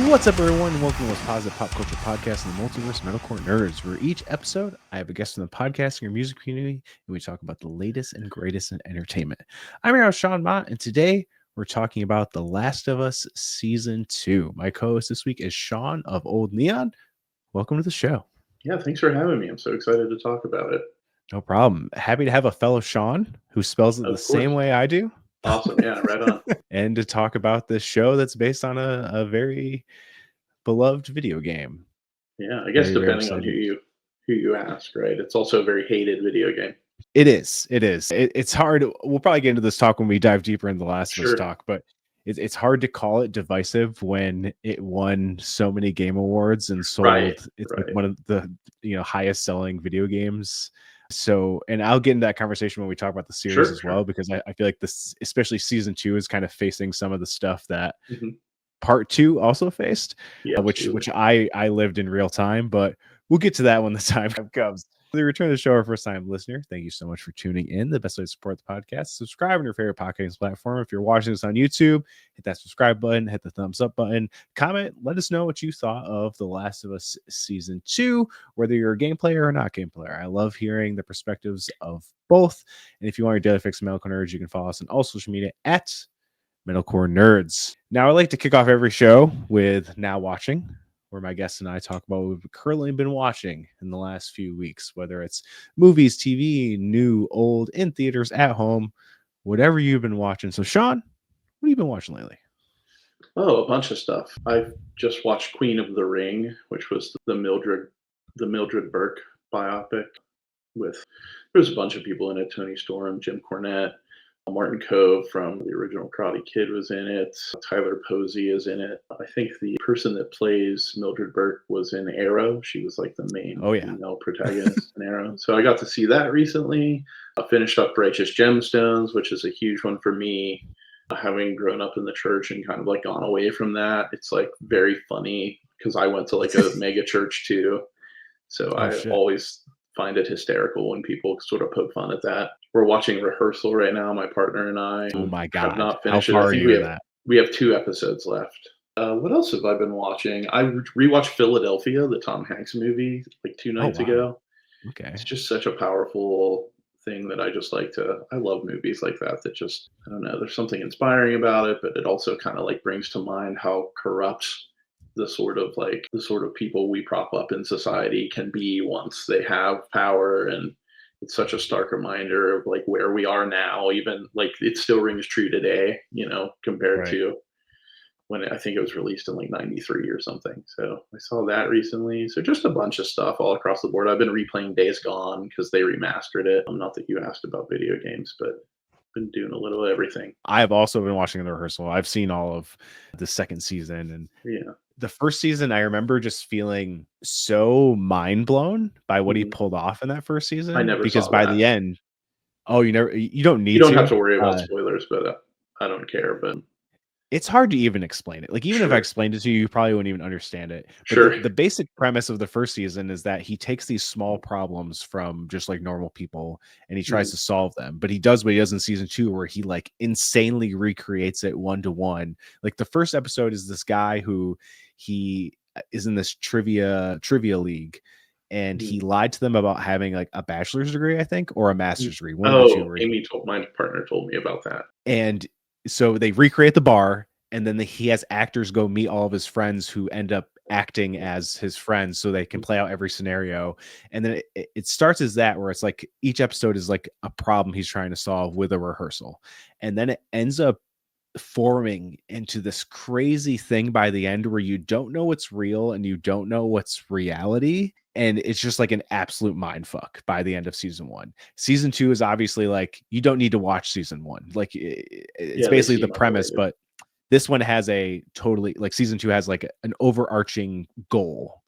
What's up, everyone, and welcome to the most positive pop culture podcast in the multiverse, Metalcore Nerds, where each episode I have a guest in the podcasting or music community, and we talk about the latest and greatest in entertainment. I'm your host, Sean Mott, and today we're talking about The Last of Us Season 2. My co-host this week is Sean of Old Neon. Welcome to the show. Yeah, thanks for having me. I'm so excited to talk about it. No problem. Happy to have a fellow Sean who spells it the same way I do. Awesome. Yeah, right on. And to talk about this show that's based on a very beloved video game. Yeah, I guess depending on who you ask, right? It's also a very hated video game. It is. It's hard. We'll probably get into this talk when we dive deeper in the Last of Us talk, but it's hard to call it divisive when it won so many game awards and sold. It's like one of the highest selling video games. So, and I'll get into that conversation when we talk about the series as well, because I feel like this, especially season 2, is kind of facing some of the stuff that part 2 also faced, which I lived in real time, but we'll get to that when the time comes. If you return to the show or first time listener, thank you so much for tuning in. The best way to support the podcast, subscribe on your favorite podcasting platform. If you're watching this on YouTube, hit that subscribe button, hit the thumbs up button, comment, let us know what you thought of The Last of Us Season 2, whether you're a game player or not game player. I love hearing the perspectives of both. And if you want your daily fix of Metalcore Nerds, you can follow us on all social media at Metalcore Nerds. Now, I like to kick off every show with Now Watching, where my guests and I talk about what we've currently been watching in the last few weeks, whether it's movies, TV, new, old, in theaters, at home, whatever you've been watching. So, Sean, what have you been watching lately? Oh, a bunch of stuff. I've just watched Queen of the Ring, which was the Mildred Burke biopic there's a bunch of people in it. Tony Storm, Jim Cornette, Martin Kove from the original Karate Kid was in it. Tyler Posey is in it. I think the person that plays Mildred Burke was in Arrow. She was like the main female protagonist in Arrow. So I got to see that recently. I finished up Righteous Gemstones, which is a huge one for me. Having grown up in the church and kind of like gone away from that, it's like very funny because I went to like a mega church too. So always find it hysterical when people sort of poke fun at that. We're watching Rehearsal right now, my partner and I. Oh my God. Have not finished How far it. I think we have 2 episodes left. What else have I been watching? I rewatched Philadelphia, the Tom Hanks movie, like 2 nights ago. Okay. It's just such a powerful thing that I just I love movies like that just, I don't know, there's something inspiring about it, but it also kind of like brings to mind how corrupt the sort of people we prop up in society can be once they have power. And it's such a stark reminder of like where we are now, even like it still rings true today, compared to when I think it was released in like 93 or something. So I saw that recently. So just a bunch of stuff all across the board. I've been replaying Days Gone because they remastered it. Not that you asked about video games, but been doing a little of everything. I have also been watching The Rehearsal. I've seen all of the second season, and the first season, I remember just feeling so mind blown by what he pulled off in that first season. I never because saw by that. the end, you don't need you don't have to worry about spoilers, but I don't care. But it's hard to even explain it. Like, even if I explained it to you, you probably wouldn't even understand it. But the basic premise of the first season is that he takes these small problems from just like normal people and he tries to solve them. But he does what he does in season 2, where he like insanely recreates it 1-to-1. Like, the first episode is this guy who he is in this trivia league, and he lied to them about having like a bachelor's degree, I think, or a master's degree. One of the two. My partner told me about that. And so they recreate the bar, and then he has actors go meet all of his friends who end up acting as his friends so they can play out every scenario. And then it starts as that, where it's like each episode is like a problem he's trying to solve with a rehearsal. And then it ends up forming into this crazy thing by the end where you don't know what's real and you don't know what's reality. And it's just like an absolute mind fuck by the end of season 1. Season 2 is obviously like, you don't need to watch season 1. Like, it's basically the premise, but this one has a totally, like, season 2 has like an overarching goal.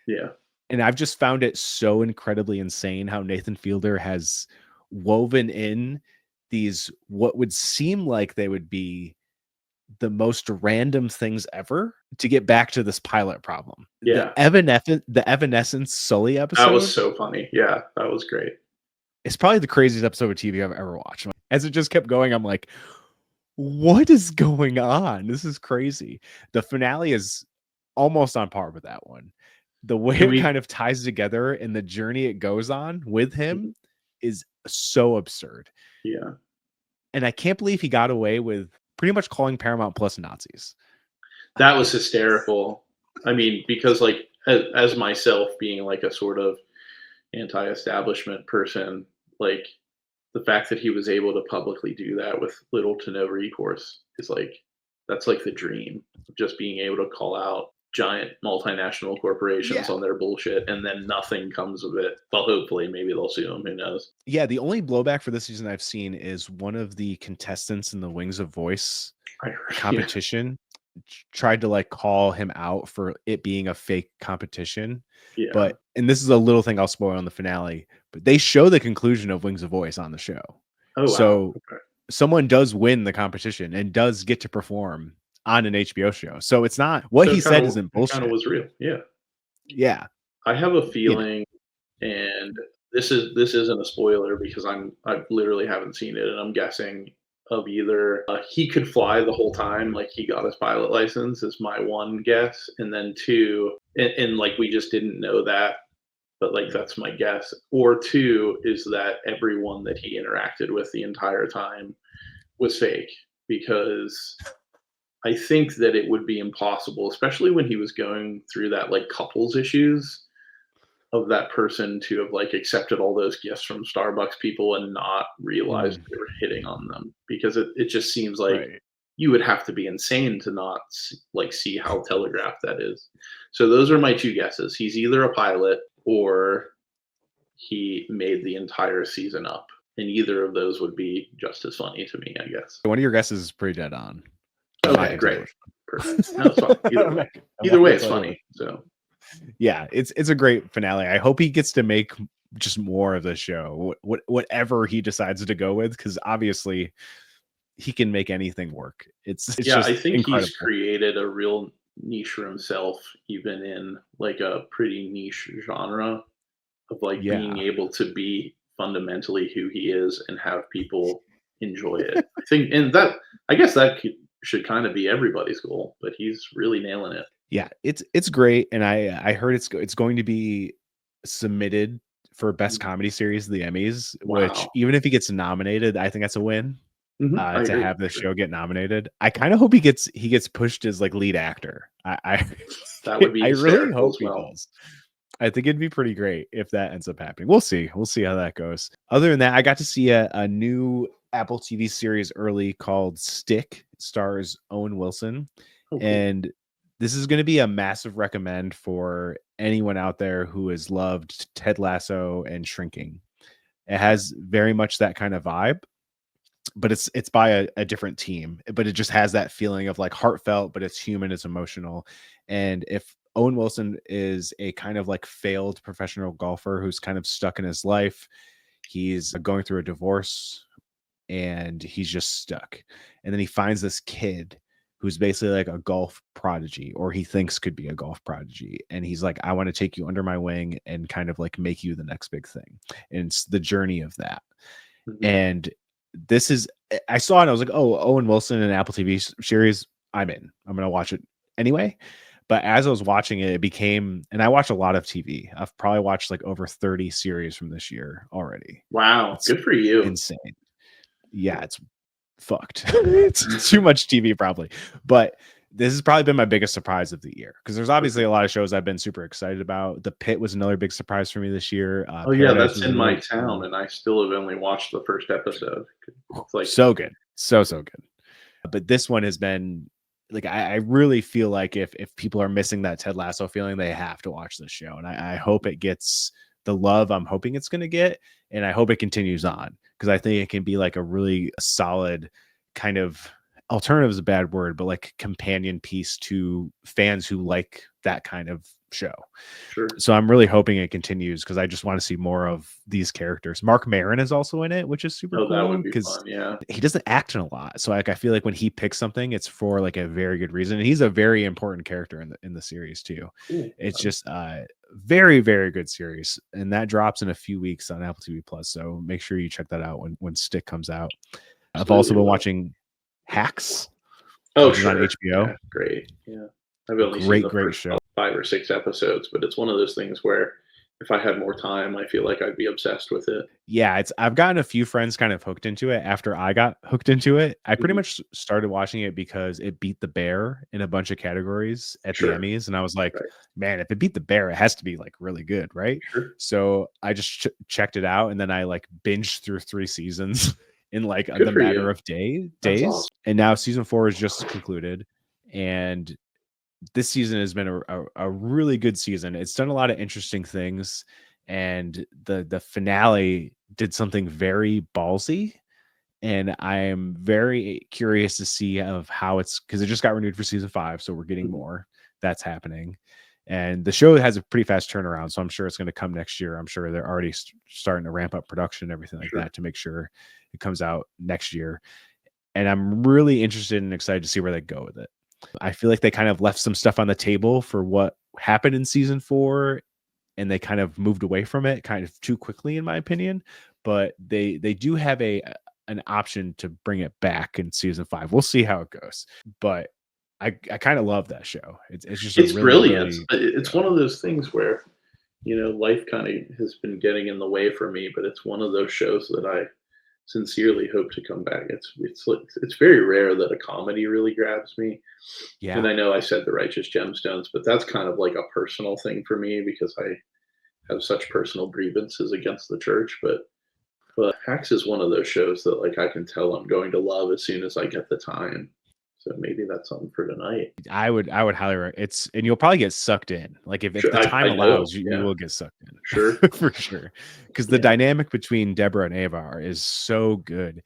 Yeah. And I've just found it so incredibly insane how Nathan Fielder has woven in these, what would seem like they would be the most random things ever to get back to this pilot problem. Yeah. The Evanescence Sully episode. That was so funny. Yeah, that was great. It's probably the craziest episode of TV I've ever watched. As it just kept going, I'm like, what is going on? This is crazy. The finale is almost on par with that one. The way it kind of ties together and the journey it goes on with him is so absurd. Yeah. And I can't believe he got away with pretty much calling Paramount Plus Nazis. That was hysterical. I mean, because like as myself being like a sort of anti-establishment person, like the fact that he was able to publicly do that with little to no recourse is like that's like the dream of just being able to call out giant multinational corporations on their bullshit and then nothing comes of it. Well, hopefully maybe they'll sue him, who knows. Yeah, the only blowback for this season I've seen is one of the contestants in the Wings of Voice competition tried to like call him out for it being a fake competition. But and this is a little thing I'll spoil on the finale, but they show the conclusion of Wings of Voice on the show. So someone does win the competition and does get to perform on an HBO show. So it's not what he said isn't bullshit. Kind of was real. Yeah. I have a feeling, and this isn't a spoiler because I literally haven't seen it, and I'm guessing of either he could fly the whole time, like he got his pilot license, is my one guess, and then two, and like we just didn't know that, but like that's my guess, or two is that everyone that he interacted with the entire time was fake, because I think that it would be impossible, especially when he was going through that like couples issues, of that person to have like accepted all those gifts from Starbucks people and not realized they were hitting on them, because it just seems like you would have to be insane to not like see how telegraphed that is. So those are my two guesses. He's either a pilot or he made the entire season up, and either of those would be just as funny to me, I guess. One of your guesses is pretty dead on. Okay, great. Perfect. No, it's fine. Either way, it's funny. So yeah, it's a great finale. I hope he gets to make just more of the show, whatever he decides to go with, because obviously he can make anything work. It's just I think incredible. He's created a real niche for himself, even in like a pretty niche genre of like being able to be fundamentally who he is and have people enjoy it. I think, and that I guess that should kind of be everybody's goal, but he's really nailing it. Yeah, it's great, and I heard it's going to be submitted for best comedy series of the Emmys, which even if he gets nominated, I think that's a win. To have the show get nominated, I kind of hope he gets pushed as like lead actor. That would be I really hope he does. I think it'd be pretty great if that ends up happening. We'll see how that goes. Other than that, I got to see a new Apple TV series early called Stick. It stars Owen Wilson, and this is going to be a massive recommend for anyone out there who has loved Ted Lasso and Shrinking. It has very much that kind of vibe, but it's by a different team, but it just has that feeling of like heartfelt, but it's human, it's emotional. And if Owen Wilson is a kind of like failed professional golfer who's kind of stuck in his life, he's going through a divorce and he's just stuck. And then he finds this kid who's basically like a golf prodigy, or he thinks could be a golf prodigy. And he's like, I want to take you under my wing and kind of like make you the next big thing. And it's the journey of that. And this is, I saw it and I was like, oh, Owen Wilson and Apple TV series, I'm in. I'm going to watch it anyway. But as I was watching it, it became, and I watch a lot of TV. I've probably watched like over 30 series from this year already. Wow. It's good for you. Insane. Yeah, it's fucked. It's too much TV probably, but this has probably been my biggest surprise of the year, because there's obviously a lot of shows I've been super excited about. The Pit was another big surprise for me this year. That's in my town, and I still have only watched the first episode. It's like so good, so good. But this one has been like, I really feel like if people are missing that Ted Lasso feeling, they have to watch this show, and I hope it gets the love I'm hoping it's going to get, and I hope it continues on, because I think it can be like a really solid kind of, alternative is a bad word, but like companion piece to fans who like that kind of show. Sure. So I'm really hoping it continues, because I just want to see more of these characters. Mark Maron is also in it, which is super cool. That would be fun, yeah. He doesn't act in a lot, so like I feel like when he picks something, it's for like a very good reason. And he's a very important character in the series too. It's just very, very good series, and that drops in a few weeks on Apple TV Plus. So make sure you check that out when Stick comes out. I've also been watching Hacks. Which is on HBO. Yeah, great. Yeah. I've only seen the Great first show. 5 or 6 episodes, but it's one of those things where if I had more time, I feel like I'd be obsessed with it. Yeah, I've gotten a few friends kind of hooked into it after I got hooked into it. I pretty Mhm. much started watching it because it beat The Bear in a bunch of categories at the Sure. Emmys, and I was like, Right. "Man, if it beat The Bear, it has to be, like, really good, right?" Sure. So, I just checked it out, and then I, like, binged through 3 seasons in, like, Good the for matter you. of That's days, awesome. and now season 4 is just concluded, and this season has been a really good season. It's done a lot of interesting things, and the finale did something very ballsy. And I am very curious to see of how it's because it just got renewed for season 5, so we're getting Mhm. more. That's happening, and the show has a pretty fast turnaround, so I'm sure it's going to come next year. I'm sure they're already starting to ramp up production and everything like Sure. that to make sure it comes out next year. And I'm really interested and excited to see where they go with it. I feel like they kind of left some stuff on the table for what happened in season 4, and they kind of moved away from it kind of too quickly in my opinion, but they do have an option to bring it back in season 5. We'll see how it goes. But I kind of love that show. It's just a It's really, brilliant. really It's one show. of those things where, life kinda has been getting in the way for me, but it's one of those shows that I sincerely hope to come back. It's very rare that a comedy really grabs me, and Yeah. I know I said The Righteous Gemstones, but that's kind of like a personal thing for me because I have such personal grievances against the church, but Hacks is one of those shows that, like, I can tell I'm going to love as soon as I get the time. So maybe that's something for tonight. I would highly it's and you'll probably get sucked in. Like if Sure, the time I know, allows, you yeah, will get sucked sure, in for sure. Because the yeah, dynamic between Deborah and Ava is so good.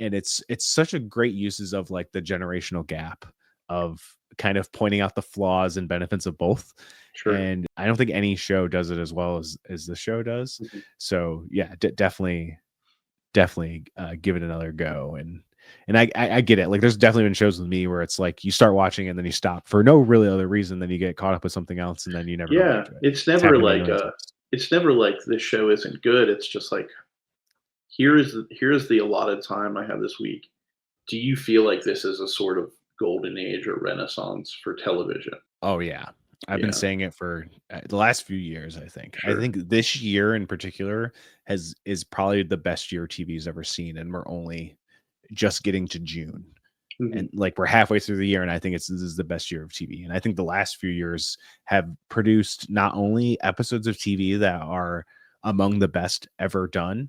And it's such a great uses of like the generational gap of kind of pointing out the flaws and benefits of both. sure. And I don't think any show does it as well as the show does. Mhm. So yeah, definitely give it another go. And I get it. Like there's definitely been shows with me where it's like you start watching and then you stop for no really other reason. Then you get caught up with something else and then you never go back Yeah, to it. it's It's never happened to me a like, million times. this show isn't good, it's just like, here is the allotted time I have this week. Do you feel like this is a sort of golden age or renaissance for television? Oh yeah. I've been Yeah, saying it for the last few years, I think. I sure. think this year in particular is probably the best year TV's ever seen, and we're only just getting to June. And Mhm. like we're halfway through the year, and I think this is the best year of TV. And I think the last few years have produced not only episodes of TV that are among the best ever done,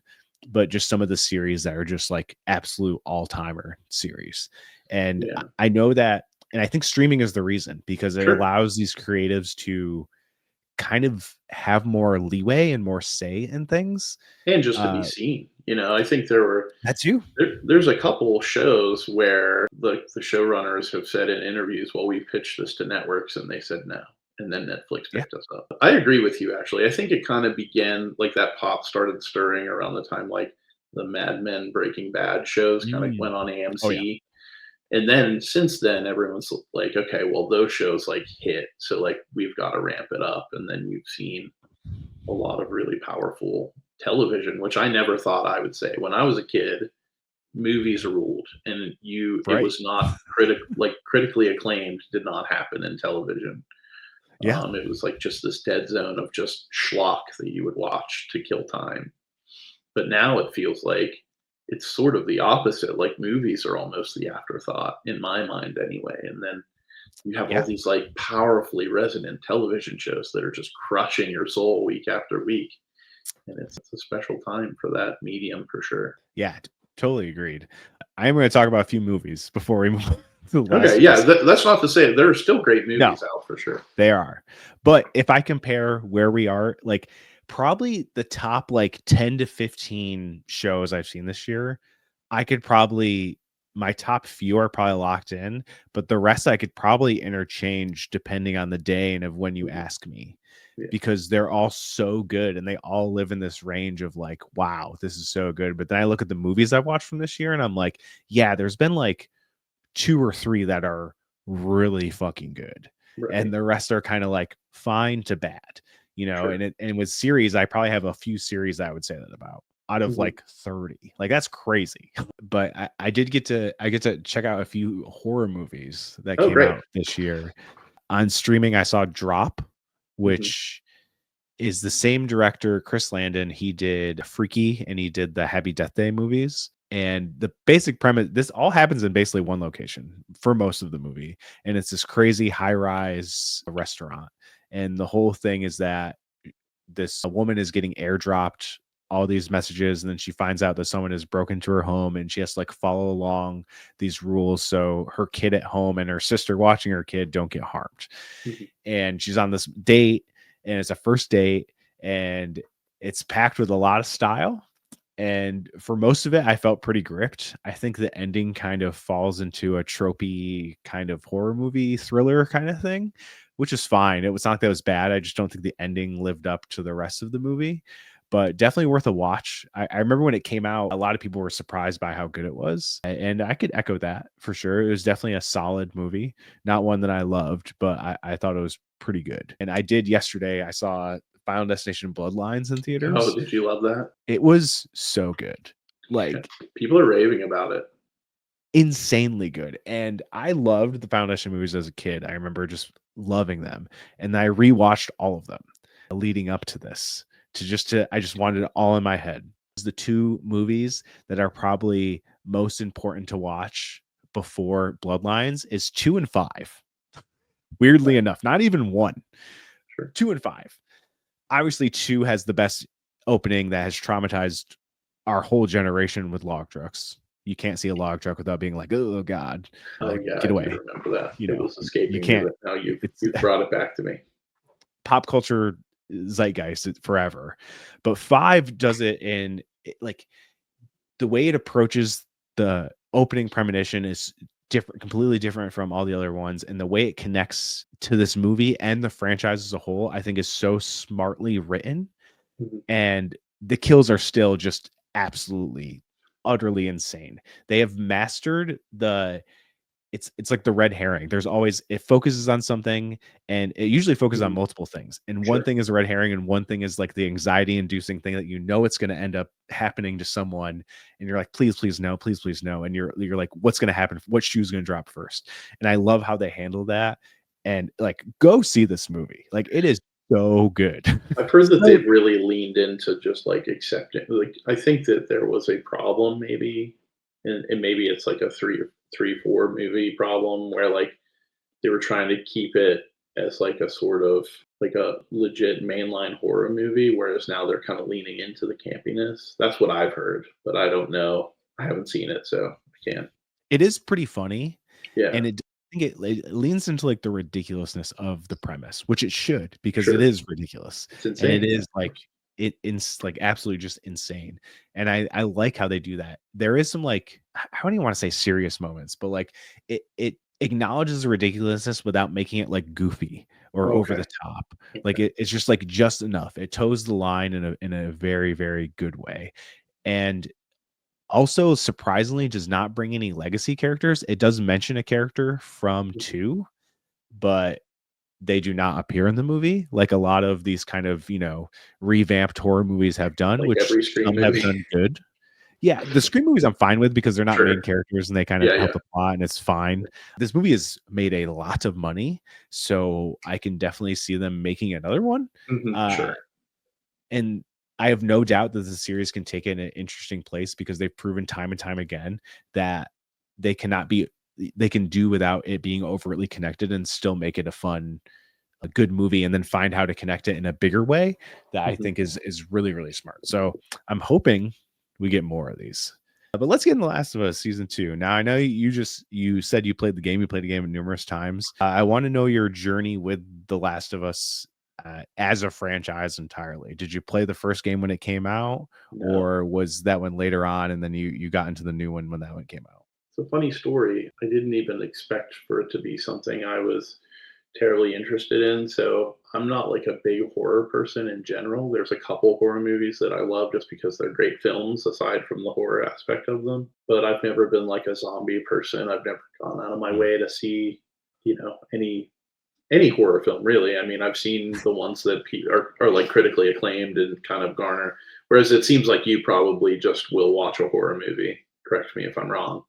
but just some of the series that are just like absolute all-timer series. And Yeah, I know that, and I think streaming is the reason because it sure. allows these creatives to kind of have more leeway and more say in things. And just to be Uh, seen, I think that's you. there's a couple shows where the showrunners have said in interviews, "Well, we pitched this to networks and they said no." And then Netflix Yeah. picked us up. I agree with you, actually. I think it kind of began like that pot started stirring around the time like the Mad Men, Breaking Bad shows kind of Mm. went on Oh yeah. AMC. And then since then, everyone's like, okay, well, those shows like hit. So like we've got to ramp it up. And then you've seen a lot of really powerful television, which I never thought I would say. When I was a kid, movies ruled, and it Right. was not critically acclaimed did not happen in television. Yeah. It was like just this dead zone of just schlock that you would watch to kill time. But now it feels like it's sort of the opposite. Like movies are almost the afterthought in my mind, anyway. And then you have all Yeah. these like powerfully resonant television shows that are just crushing your soul week after week, and it's a special time for that medium for sure. Yeah, totally agreed. I am going to talk about a few movies before we move to The Okay, Last of yeah, Us. that's not to say there are still great No, movies out for sure. they are. But if I compare where we are, like probably the top like 10 to 15 shows I've seen this year, I could probably my top few are probably locked in, but the rest I could probably interchange depending on the day and of when you Mhm. ask me Yeah, because they're all so good and they all live in this range of like, wow, this is so good. But then I look at the movies I've watched from this year and I'm like, yeah, there's been like 2 or 3 that are really fucking good, and right. the rest are kinda, like, fine to bad, Sure. and with series, I probably have a few series I would say that about, out of, Mhm. like, 30, like, that's crazy, but I get to check out a few horror movies that Oh, came great. out this year. On streaming, I saw Drop, Mhm. which is the same director, Chris Landon. He did Freaky and he did the Happy Death Day movies. And the basic premise, this all happens in basically one location for most of the movie. And it's this crazy high rise restaurant. And the whole thing is that this woman is getting airdropped all these messages, and then she finds out that someone has broken into her home and she has to like follow along these rules so her kid at home and her sister watching her kid don't get harmed. Mhm. And she's on this date, and it's a first date, and it's packed with a lot of style. And for most of it, I felt pretty gripped. I think the ending kind of falls into a tropey kind of horror movie thriller kind of thing, which is fine. It was not that it was bad. I just don't think the ending lived up to the rest of the movie, but definitely worth a watch. I remember when it came out, a lot of people were surprised by how good it was. And I could echo that for sure. It was definitely a solid movie, not one that I loved, but I thought it was pretty good. And I did yesterday, I saw Final Destination Bloodlines in Oh, theaters. did you love that? It was so good, Yeah. like, People are raving about it. insanely good, and I loved the Foundation movies as a kid. I remember just loving them, and I rewatched all of them leading up to this to I just wanted it all in my head. The 2 movies that are probably most important to watch before Bloodlines is 2 and 5. Weirdly Right. enough, not even 1, Sure. 2 and 5. Obviously, 2 has the best opening that has traumatized our whole generation with log trucks. You can't see a log truck without being like, "Oh god, Oh, yeah, get I do away." remember that. You It know, was you escaping me, can't. but now It's you've brought it back to me. pop culture zeitgeist forever. But 5 does it in like the way it approaches the opening premonition is different, completely different from all the other ones, and the way it connects to this movie and the franchise as a whole, I think is so smartly written. Mhm. And the kills are still just absolutely utterly insane. They have mastered the it's like the red herring. There's always it focuses on something, and it usually focuses on Mhm. multiple things. And one Sure. thing is a red herring, and one thing is like the anxiety inducing thing that you know it's going to end up happening to someone, and you're like, please, please no, please, please no. And you're like, what's going to happen? What shoe's going to drop first? And I love how they handle that. And like, go see this movie. Like, it is so good. I've heard that So they've really leaned into just, like, accepting like, I think that there was a problem maybe, and maybe it's like a 4 movie problem where, like, they were trying to keep it as, like, a sort of like a legit mainline horror movie, whereas now they're kinda leaning into the campiness. That's what I've heard, but I don't know. I haven't seen it, so I can't. it is pretty funny, Yeah, and I think it leans into, like, the ridiculousness of the premise, which it should, because it sure. is ridiculous, It's and it insane, yeah, is, of like, course. like, absolutely just insane, and I like how they do that. There is some, like, I don't even wanna say serious moments, but, like, it acknowledges the ridiculousness without making it, like, goofy or over Okay, the top. Like, okay. it's just, like, just enough. It toes the line in a very, very good way, and also, surprisingly, does not bring any legacy characters. It does mention a character from Mhm. 2, but they do not appear in the movie like a lot of these kind of, revamped horror movies have done, Like which every Scream some have movie. done good. Yeah, the Scream movies I'm fine with because they're not Sure. main characters and they kind of Yeah, help yeah. the plot and it's fine. This movie has made a lot of money, so I can definitely see them making another one. Mhm, Uh sure. and I have no doubt that the series can take it in an interesting place because they've proven time and time again that they cannot be they can do without it being overtly connected and still make it a good movie and then find how to connect it in a bigger way that I Mhm. think is really, really smart. So I'm hoping we get more of these. But let's get in The Last of Us season 2. Now I know you said you played the game, you played the game numerous times. I want to know your journey with The Last of Us as a franchise entirely. Did you play the first game when it came out, No. or was that one later on and then you got into the new one when that one came out? It's a funny story. I didn't even expect for it to be something I was terribly interested in, so I'm not, like, a big horror person in general. There's a couple horror movies that I love just because they're great films aside from the horror aspect of them, but I've never been, like, a zombie person. I've never gone out of my Mm. way to see, any horror film, really. I mean, I've seen the ones that are, like, critically acclaimed and kind of garner whereas it seems like you probably just will watch a horror movie. Correct me if I'm wrong.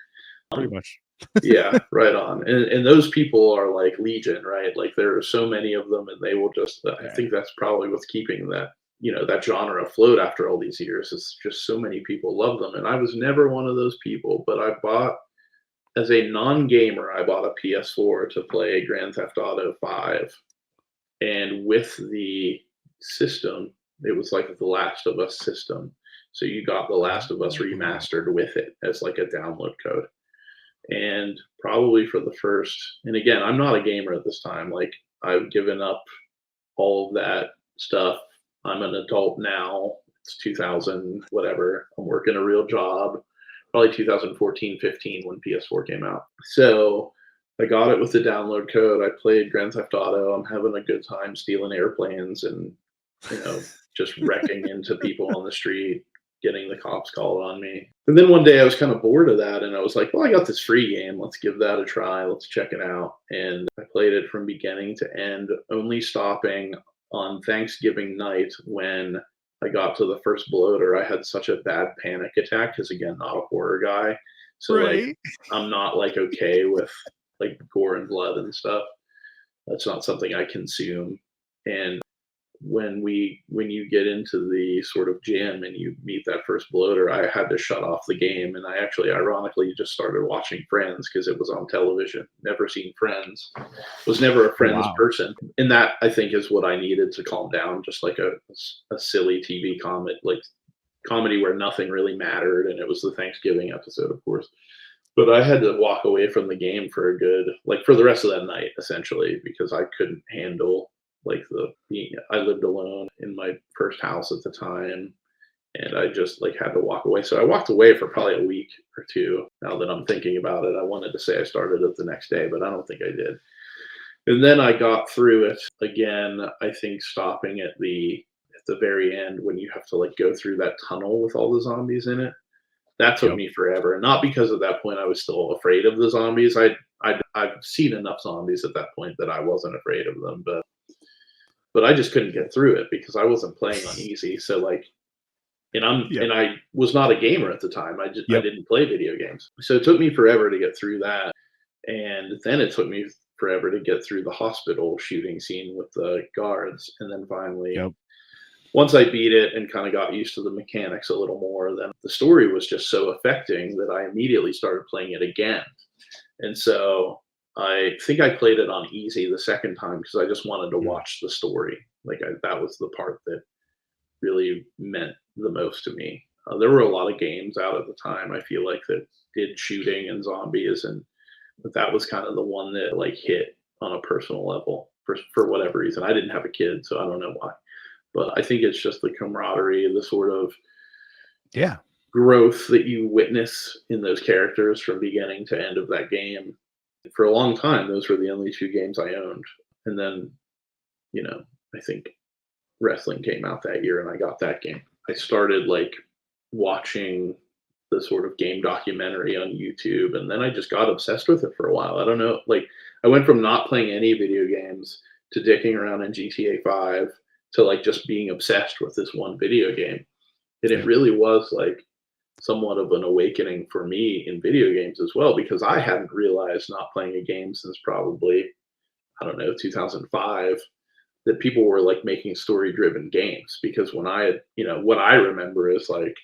Pretty Um, much. Yeah, right on. And those people are like legion, right? Like there are so many of them, and they will just. I Yeah. think that's probably what's keeping that genre afloat after all these years. Is just so many people love them, and I was never one of those people. But I bought as a non-gamer, I bought a PS4 to play Grand Theft Auto 5, and with the system, it was like the Last of Us system. So you got The Last of Us Oh. remastered with it as like a download code. And probably for the first, and again, I'm not a gamer at this time. Like I've given up all of that stuff. I'm an adult now. It's 2000, whatever. I'm working a real job. Probably 2014, 15 when PS4 came out. So I got it with the download code. I played Grand Theft Auto. I'm having a good time stealing airplanes and, just wrecking into people on the street, getting the cops called on me. And then one day I was kind of bored of that and I was like, well, I got this free game. Let's give that a try. Let's check it out. And I played it from beginning to end, only stopping on Thanksgiving night when I got to the first bloater. I had such a bad panic attack because, again, not a horror guy. So, like, Right. I'm not like okay with like gore and blood and stuff. That's not something I consume. And when you get into the sort of gym and you meet that first bloater, I had to shut off the game, and I actually ironically just started watching Friends because it was on television. Never seen Friends, was never a Oh, Friends wow. person, and that I think is what I needed to calm down, just like a silly TV comedy, like comedy where nothing really mattered, and it was the Thanksgiving episode, of course. But I had to walk away from the game for a good, like, for the rest of that night, essentially, because I couldn't handle like the being. I lived alone in my first house at the time, and I just like had to walk away. So I walked away for probably a week or two. Now that I'm thinking about it, I wanted to say I started it the next day, but I don't think I did. And then I got through it again. I think stopping at the very end when you have to like go through that tunnel with all the zombies in it, that took Yep. me forever, and not because at that point I was still afraid of the zombies. I've seen enough zombies at that point that I wasn't afraid of them, but I just couldn't get through it because I wasn't playing on easy. So like, Yep. and I was not a gamer at the time. I Yep. didn't play video games, so it took me forever to get through that, and then it took me forever to get through the hospital shooting scene with the guards, and then finally Yep. once I beat it and kind of got used to the mechanics a little more, then the story was just so affecting that I immediately started playing it again. And so I think I played it on easy the second time because I just wanted to Mm. watch the story. That was the part that really meant the most to me. There were a lot of games out at the time. I feel like that did shooting and zombies, and but that was kind of the one that like hit on a personal level for whatever reason. I didn't have a kid, so I don't know why, but I think it's just the camaraderie, the sort of Yeah. growth that you witness in those characters from beginning to end of that game. For a long time, those were the only two games I owned. And then, you know, I think wrestling came out that year and I got that game. I started like watching the sort of game documentary on YouTube and then I just got obsessed with it for a while. I don't know, like I went from not playing any video games to dicking around in GTA 5 to like just being obsessed with this one video game. And it Yep. really was like somewhat of an awakening for me in video games as well because I hadn't realized not playing a game since probably I don't know 2005 that people were like making story driven games because when I had what I remember is like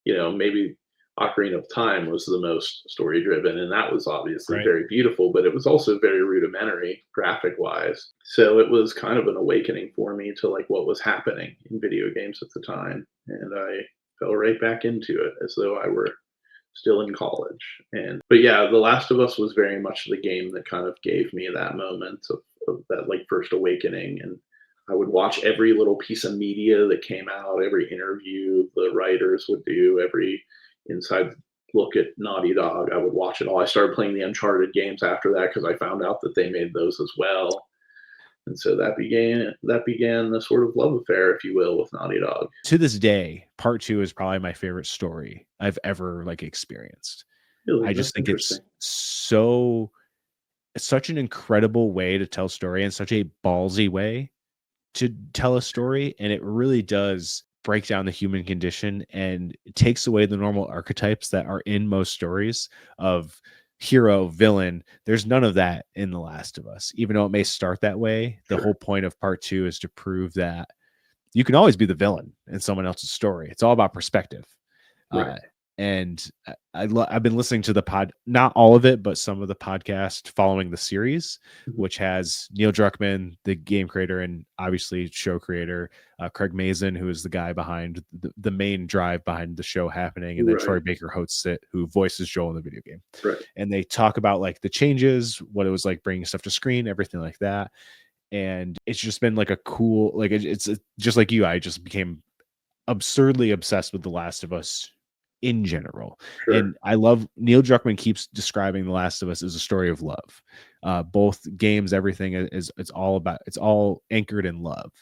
maybe Ocarina of Time was the most story driven and that was obviously Right. very beautiful but it was also very rudimentary graphic wise so it was kind of an awakening for me to like what was happening in video games at the time and I fell right back into it as though I were still in college. And but yeah, The Last of Us was very much the game that kind of gave me that moment of that like first awakening. And I would watch every little piece of media that came out, every interview the writers would do, every inside look at Naughty Dog. I would watch it all. I started playing the Uncharted games after that because I found out that they made those as well. And so that began the sort of love affair, if you will, with Naughty Dog. To this day, part 2 is probably my favorite story I've ever, like, experienced. Really, I that's just think interesting. it's such an incredible way to tell story and such a ballsy way to tell a story, and it really does break down the human condition, and it takes away the normal archetypes that are in most stories of hero, villain. There's none of that in The Last of Us. Even though it may start that way, the whole point of part 2 is to prove that you can always be the villain in someone else's story. It's all about perspective. Right. And I've been listening to the not all of it, but some of the podcast following the series, which has Neil Druckmann, the game creator, and obviously show creator, Craig Mazin, who is the guy behind the main drive behind the show happening, and then Troy Baker hosts it, who voices Joel in the video game. And they talk about like the changes, what it was like bringing stuff to screen, everything like that. And it's just been like a cool, like it's just like you, I just became absurdly obsessed with The Last of Us in general. And I love Neil Druckmann keeps describing The Last of Us as a story of love. Both games, everything is it's all anchored in love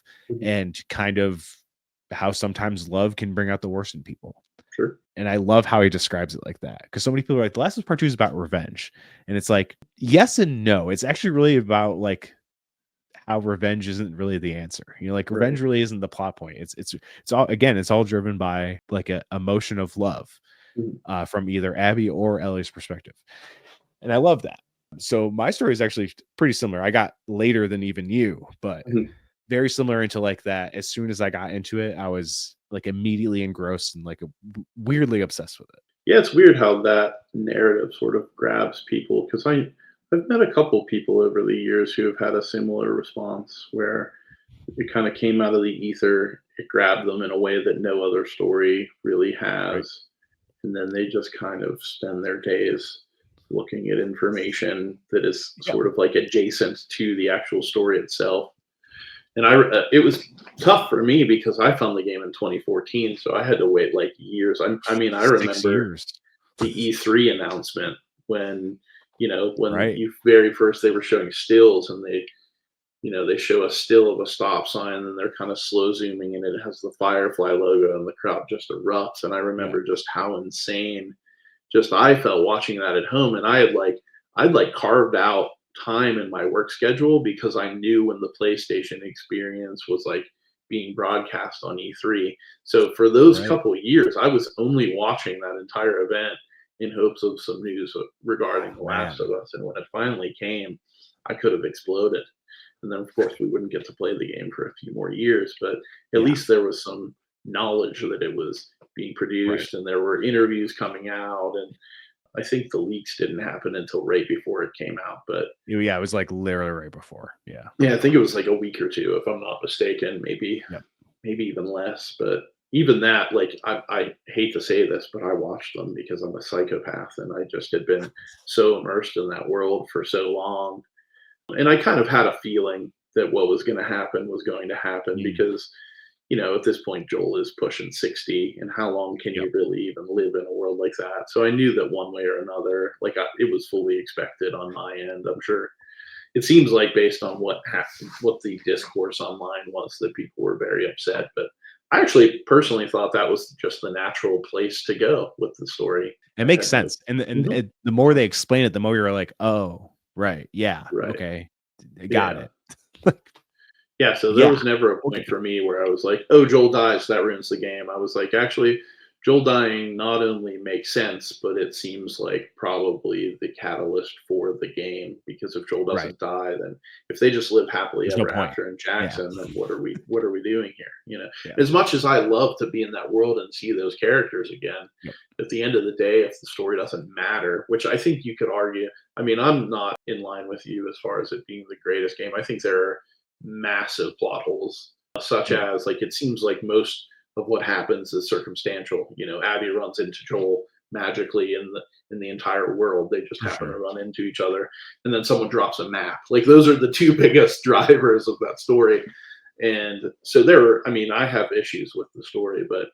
and kind of how sometimes love can bring out the worst in people. And I love how he describes it like that, because so many people are like, The Last of Us Part 2 is about revenge, and it's like yes and no. It's actually really about like how revenge isn't really the answer. You know, like revenge really isn't the plot point. It's all, again, it's all driven by like a emotion of love from either Abby or Ellie's perspective. And I love that. So my story is actually pretty similar. I got later than even you, but very similar into like that. As soon as I got into it, I was like immediately engrossed and like weirdly obsessed with it. Yeah, it's weird how that narrative sort of grabs people, because I've met a couple people over the years who have had a similar response where it kind of came out of the ether. It grabbed them in a way that no other story really has. And then they just kind of spend their days looking at information that is sort of like adjacent to the actual story itself. And it was tough for me because I found the game in 2014, so I had to wait like years. I mean, I remember the E3 announcement when you very first they were showing stills, and they show a still of a stop sign, and they're kind of slow zooming, and it has the Firefly logo, and the crowd just erupts. And I remember just how insane just I felt watching that at home. And I'd carved out time in my work schedule because I knew when the PlayStation experience was like being broadcast on E3. So for those couple years, I was only watching that entire event in hopes of some news regarding The Last of Us. And when it finally came, I could have exploded. And then, of course, we wouldn't get to play the game for a few more years, but at least there was some knowledge that it was being produced, and there were interviews coming out. And I think the leaks didn't happen until right before it came out. But it was like literally right before. Yeah, I think it was like a week or two, if I'm not mistaken, maybe even less. But even that, like, I hate to say this, but I watched them because I'm a psychopath, and I just had been so immersed in that world for so long. And I kind of had a feeling that what was going to happen was going to happen because, at this point, Joel is pushing 60, and how long can you really even live in a world like that? So I knew that one way or another, it was fully expected on my end. I'm sure it seems like, based on what happened, what the discourse online was, that people were very upset. But I actually personally thought that was just the natural place to go with the story. It makes sense. And the more they explain it, the more you're like, oh, right. Yeah. Right. Okay. Got it. Yeah, so there was never a point for me where I was like, oh, Joel dies, that ruins the game. I was like, actually, Joel dying not only makes sense, but it seems like probably the catalyst for the game, because if Joel doesn't die, then if they just live happily ever after in Jackson, then what are we doing here? As much as I love to be in that world and see those characters again, at the end of the day, if the story doesn't matter, which I think you could argue, I mean, I'm not in line with you as far as it being the greatest game. I think there are massive plot holes, such as, like, it seems like most of what happens is circumstantial. Abby runs into Joel magically in the entire world. They just happen to run into each other, and then someone drops a map. Like, those are the two biggest drivers of that story. And so I have issues with the story, but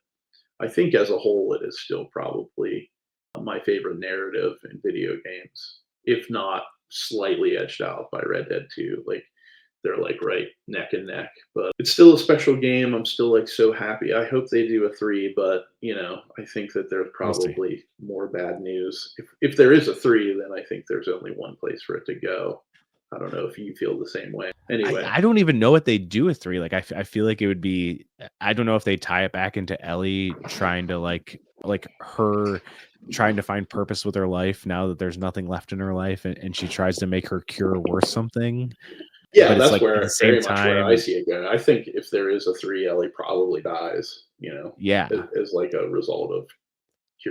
I think as a whole, it is still probably my favorite narrative in video games, if not slightly edged out by Red Dead 2. Like, they're like right neck and neck, but it's still a special game. I'm still like so happy. I hope they do a 3, but I think that there's probably more bad news. If there is a 3, then I think there's only one place for it to go. I don't know if you feel the same way. Anyway, I don't even know what they do with 3. Like, I feel like it would be, I don't know if they tie it back into Ellie trying to like like her trying to find purpose with her life now that there's nothing left in her life, and she tries to make her cure worth something. Yeah, But it's that's like at the where same very much where I time, see it going. I think if there is a 3, Ellie probably dies, yeah, as like a result of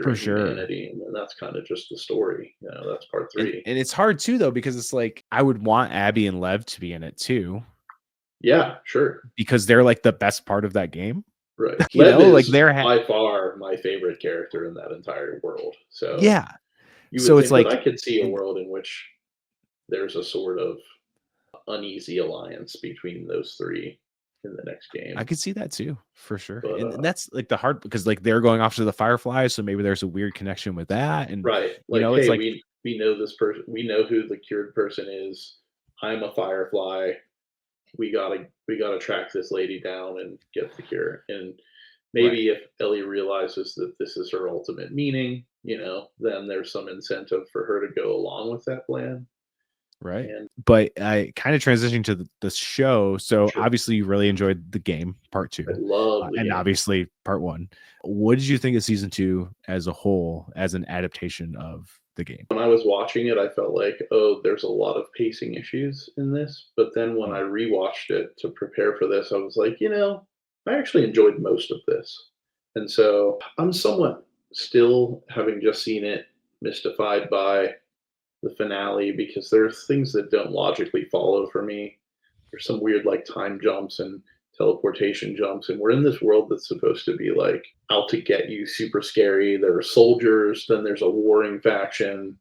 for curing sure. humanity, and then that's kinda just the story, that's part And 3. and it's hard too though, because it's like I would want Abby and Lev to be in it too, Yeah, sure. because they're like the best part of that game. Right. You Lev know, like is they're by far my favorite character in that entire world, so yeah. you would So it's think but like I could see a and world in which there's a sort of uneasy alliance between those 3 in the next I game, could see that too, for sure. but, And that's like the hard because like they're going off to the Fireflies, so maybe there's a weird connection with that. And right, like, it's "Hey, like we know this person we know who the cured person is. I'm a Firefly. We gotta track this lady down and get the cure." And right, maybe if Ellie realizes that this is her ultimate meaning, then there's some incentive for her to go along with that plan. right. And But I kind of transitioning to the show. So sure, obviously you really enjoyed the game part I two, love the and game. obviously part one. What did you think of season two as a whole, as an adaptation of the game? When I was watching it, I felt like, oh, there's a lot of pacing issues in this. But then when I Mm, rewatched it to prepare for this, I was like, I actually enjoyed most of this. And so I'm somewhat still, having just seen it, mystified by the finale because there's things that don't logically follow for me. There's some weird like time jumps and teleportation jumps, and we're in this world that's supposed to be like out to get you, super scary. There are soldiers, then there's a warring faction,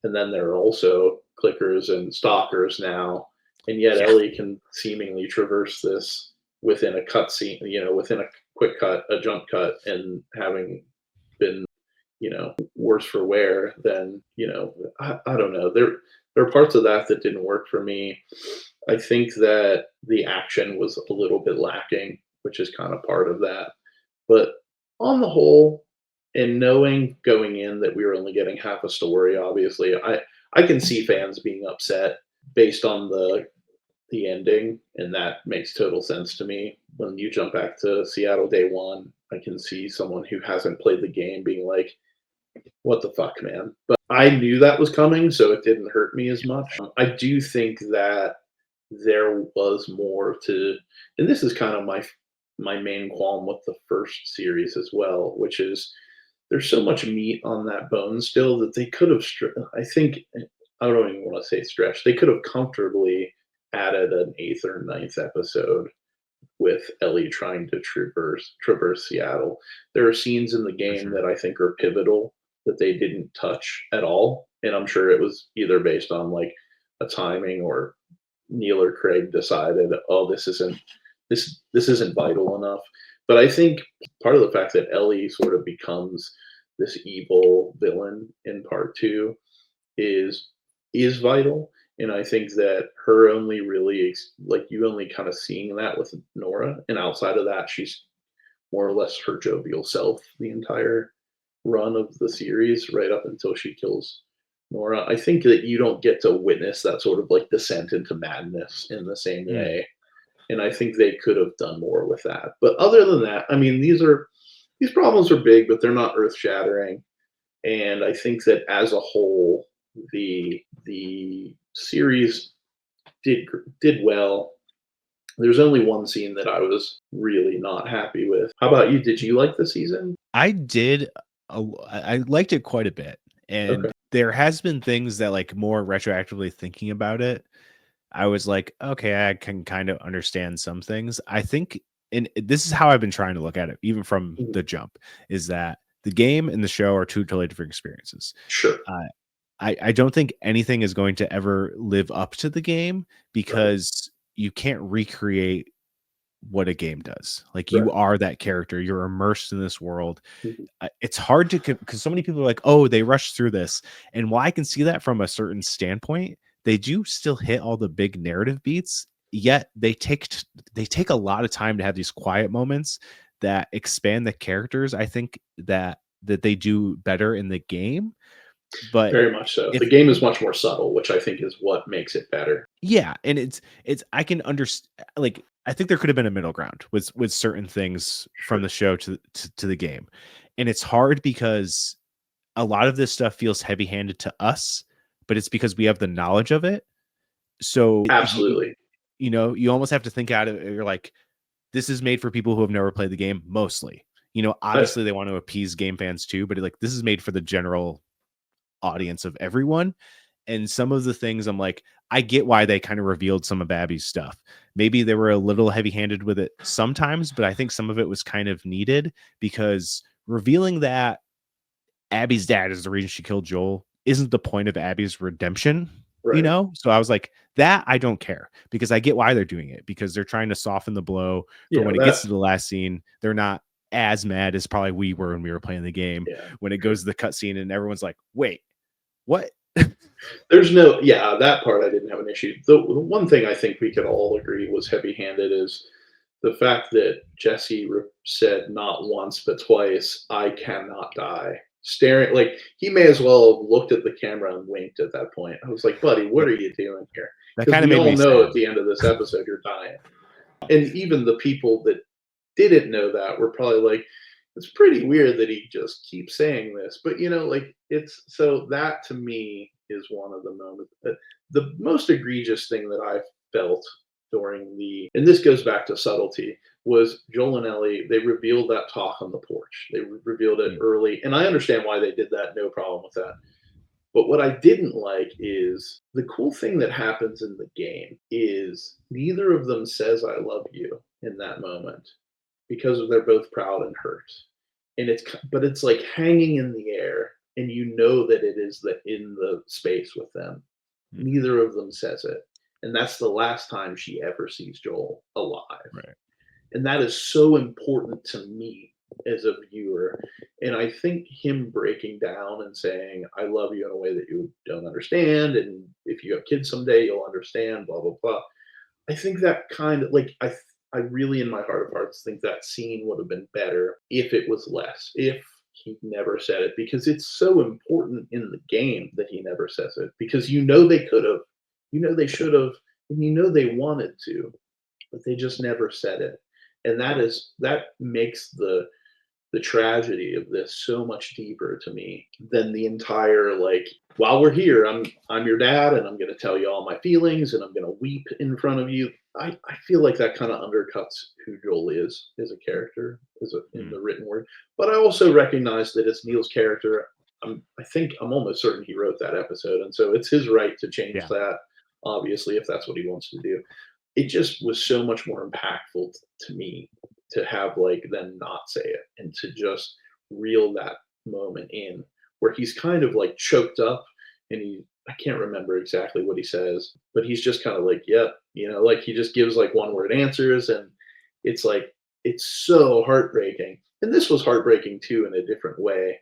and then there are also clickers and stalkers now. And yet yeah, Ellie can seemingly traverse this within a cut scene, within a quick cut, a jump cut, and having been worse for wear, then I don't know. There are parts of that that didn't work for me. I think that the action was a little bit lacking, which is kind of part of that. But on the whole, and knowing going in that we were only getting half a story, obviously, I can see fans being upset based on the ending, and that makes total sense to me. When you jump back to Seattle day one, I can see someone who hasn't played the game being like, what the fuck, man? But I knew that was coming, so it didn't hurt me as much. I do think that there was more to, and this is kind of my main qualm with the first series as well, which is there's so much meat on that bone still that they could have. I think I don't even want to say stretched. They could have comfortably added an eighth or ninth episode with Ellie trying to traverse Seattle. There are scenes in the for game sure. that I think are pivotal that they didn't touch at all, and I'm sure it was either based on like a timing or Neil or Craig decided, oh, this isn't vital enough. But I think part of the fact that Ellie sort of becomes this evil villain in part two is is vital. And I think that her only really like you only kind of seeing that with Nora, and outside of that, she's more or less her jovial self the entire run of the series, right up until she kills Nora. I think that you don't get to witness that sort of like descent into madness in the same Mm, way. And I think they could have done more with that. But other than that, I mean, these problems are big, but they're not earth shattering. And I think that as a whole, the series did well. There's only one scene that I was really not happy with. How about you? Did you like the season? I did. I liked it quite a bit, Okay, and there has been things that, like, more retroactively thinking about it, I was like, okay, I can kind of understand some things. I think, and this is how I've been trying to look at it, even from mhm, the jump, is that the game and the show are two totally different experiences. sure, Uh, I don't think anything is going to ever live up to the game right, because you can't recreate what a game does. Like, you right, are that character, you're immersed in this world. mhm, It's hard to because so many people are like, oh, they rushed through this. And while I can see that from a certain standpoint, they do still hit all the big narrative beats. Yet they take a lot of time to have these quiet moments that expand the characters. I think that they do better in the game. But very much so. if The game is much more subtle, which I think is what makes it better. yeah, and it's I can understand, I think there could have been a middle ground with certain things from Sure, the show to the game. And it's hard because a lot of this stuff feels heavy-handed to us, but it's because we have the knowledge of it. So Absolutely. you almost have to think out of it. You're like, this is made for people who have never played the game mostly. Obviously they want to appease game fans too, but like this is made for the general audience of everyone. And some of the things I'm like, I get why they kind of revealed some of Abby's stuff. Maybe they were a little heavy-handed with it sometimes, but I think some of it was kind of needed because revealing that Abby's dad is the reason she killed Joel isn't the point of Abby's redemption, Right. So I was like, that I don't care because I get why they're doing it because they're trying to soften the blow for when it gets to the last scene. They're not as mad as probably we were when we were playing the game when it goes to the cutscene and everyone's like, wait, what? There's no, that part I didn't have an issue. The one thing I think we could all agree was heavy-handed is the fact that Jesse said not once but twice, "I cannot die." Staring like he may as well have looked at the camera and winked at that point. I was like, "Buddy, what are you doing here?" That Because kind of we made all me know sad. at the end of this episode you're dying, and even the people that didn't know that were probably like, it's pretty weird that he just keeps saying this. But like it's so that to me is one of the moments. The most egregious thing that I felt during and this goes back to subtlety, was Joel and Ellie. They revealed that talk on the porch. They revealed it early, and I understand why they did that. No problem with that. But what I didn't like is the cool thing that happens in the game is neither of them says "I love you" in that moment because they're both proud and hurt. And but it's like hanging in the air, and that it is in the space with them. Neither of them says it, and that's the last time she ever sees Joel alive. Right. And that is so important to me as a viewer. And I think him breaking down and saying, "I love you" in a way that you don't understand, and if you have kids someday, you'll understand, blah blah blah. I think that kind of like I really in my heart of hearts think that scene would have been better if it was less, if he never said it, because it's so important in the game that he never says it, because they could have, they should have, and they wanted to, but they just never said it. And that makes the tragedy of this so much deeper to me than the entire like, while we're here, I'm your dad and I'm going to tell you all my feelings and I'm going to weep in front of you. I feel like that kind of undercuts who Joel is as a character, in the written word. But I also recognize that it's Neil's character. I'm almost certain he wrote that episode, and so it's his right to change that. Obviously, if that's what he wants to do, it just was so much more impactful to me to have like them not say it and to just reel that moment in where he's kind of like choked up, and I can't remember exactly what he says, but he's just kind of like, yep, like he just gives like one word answers, and it's like it's so heartbreaking. And this was heartbreaking too in a different way,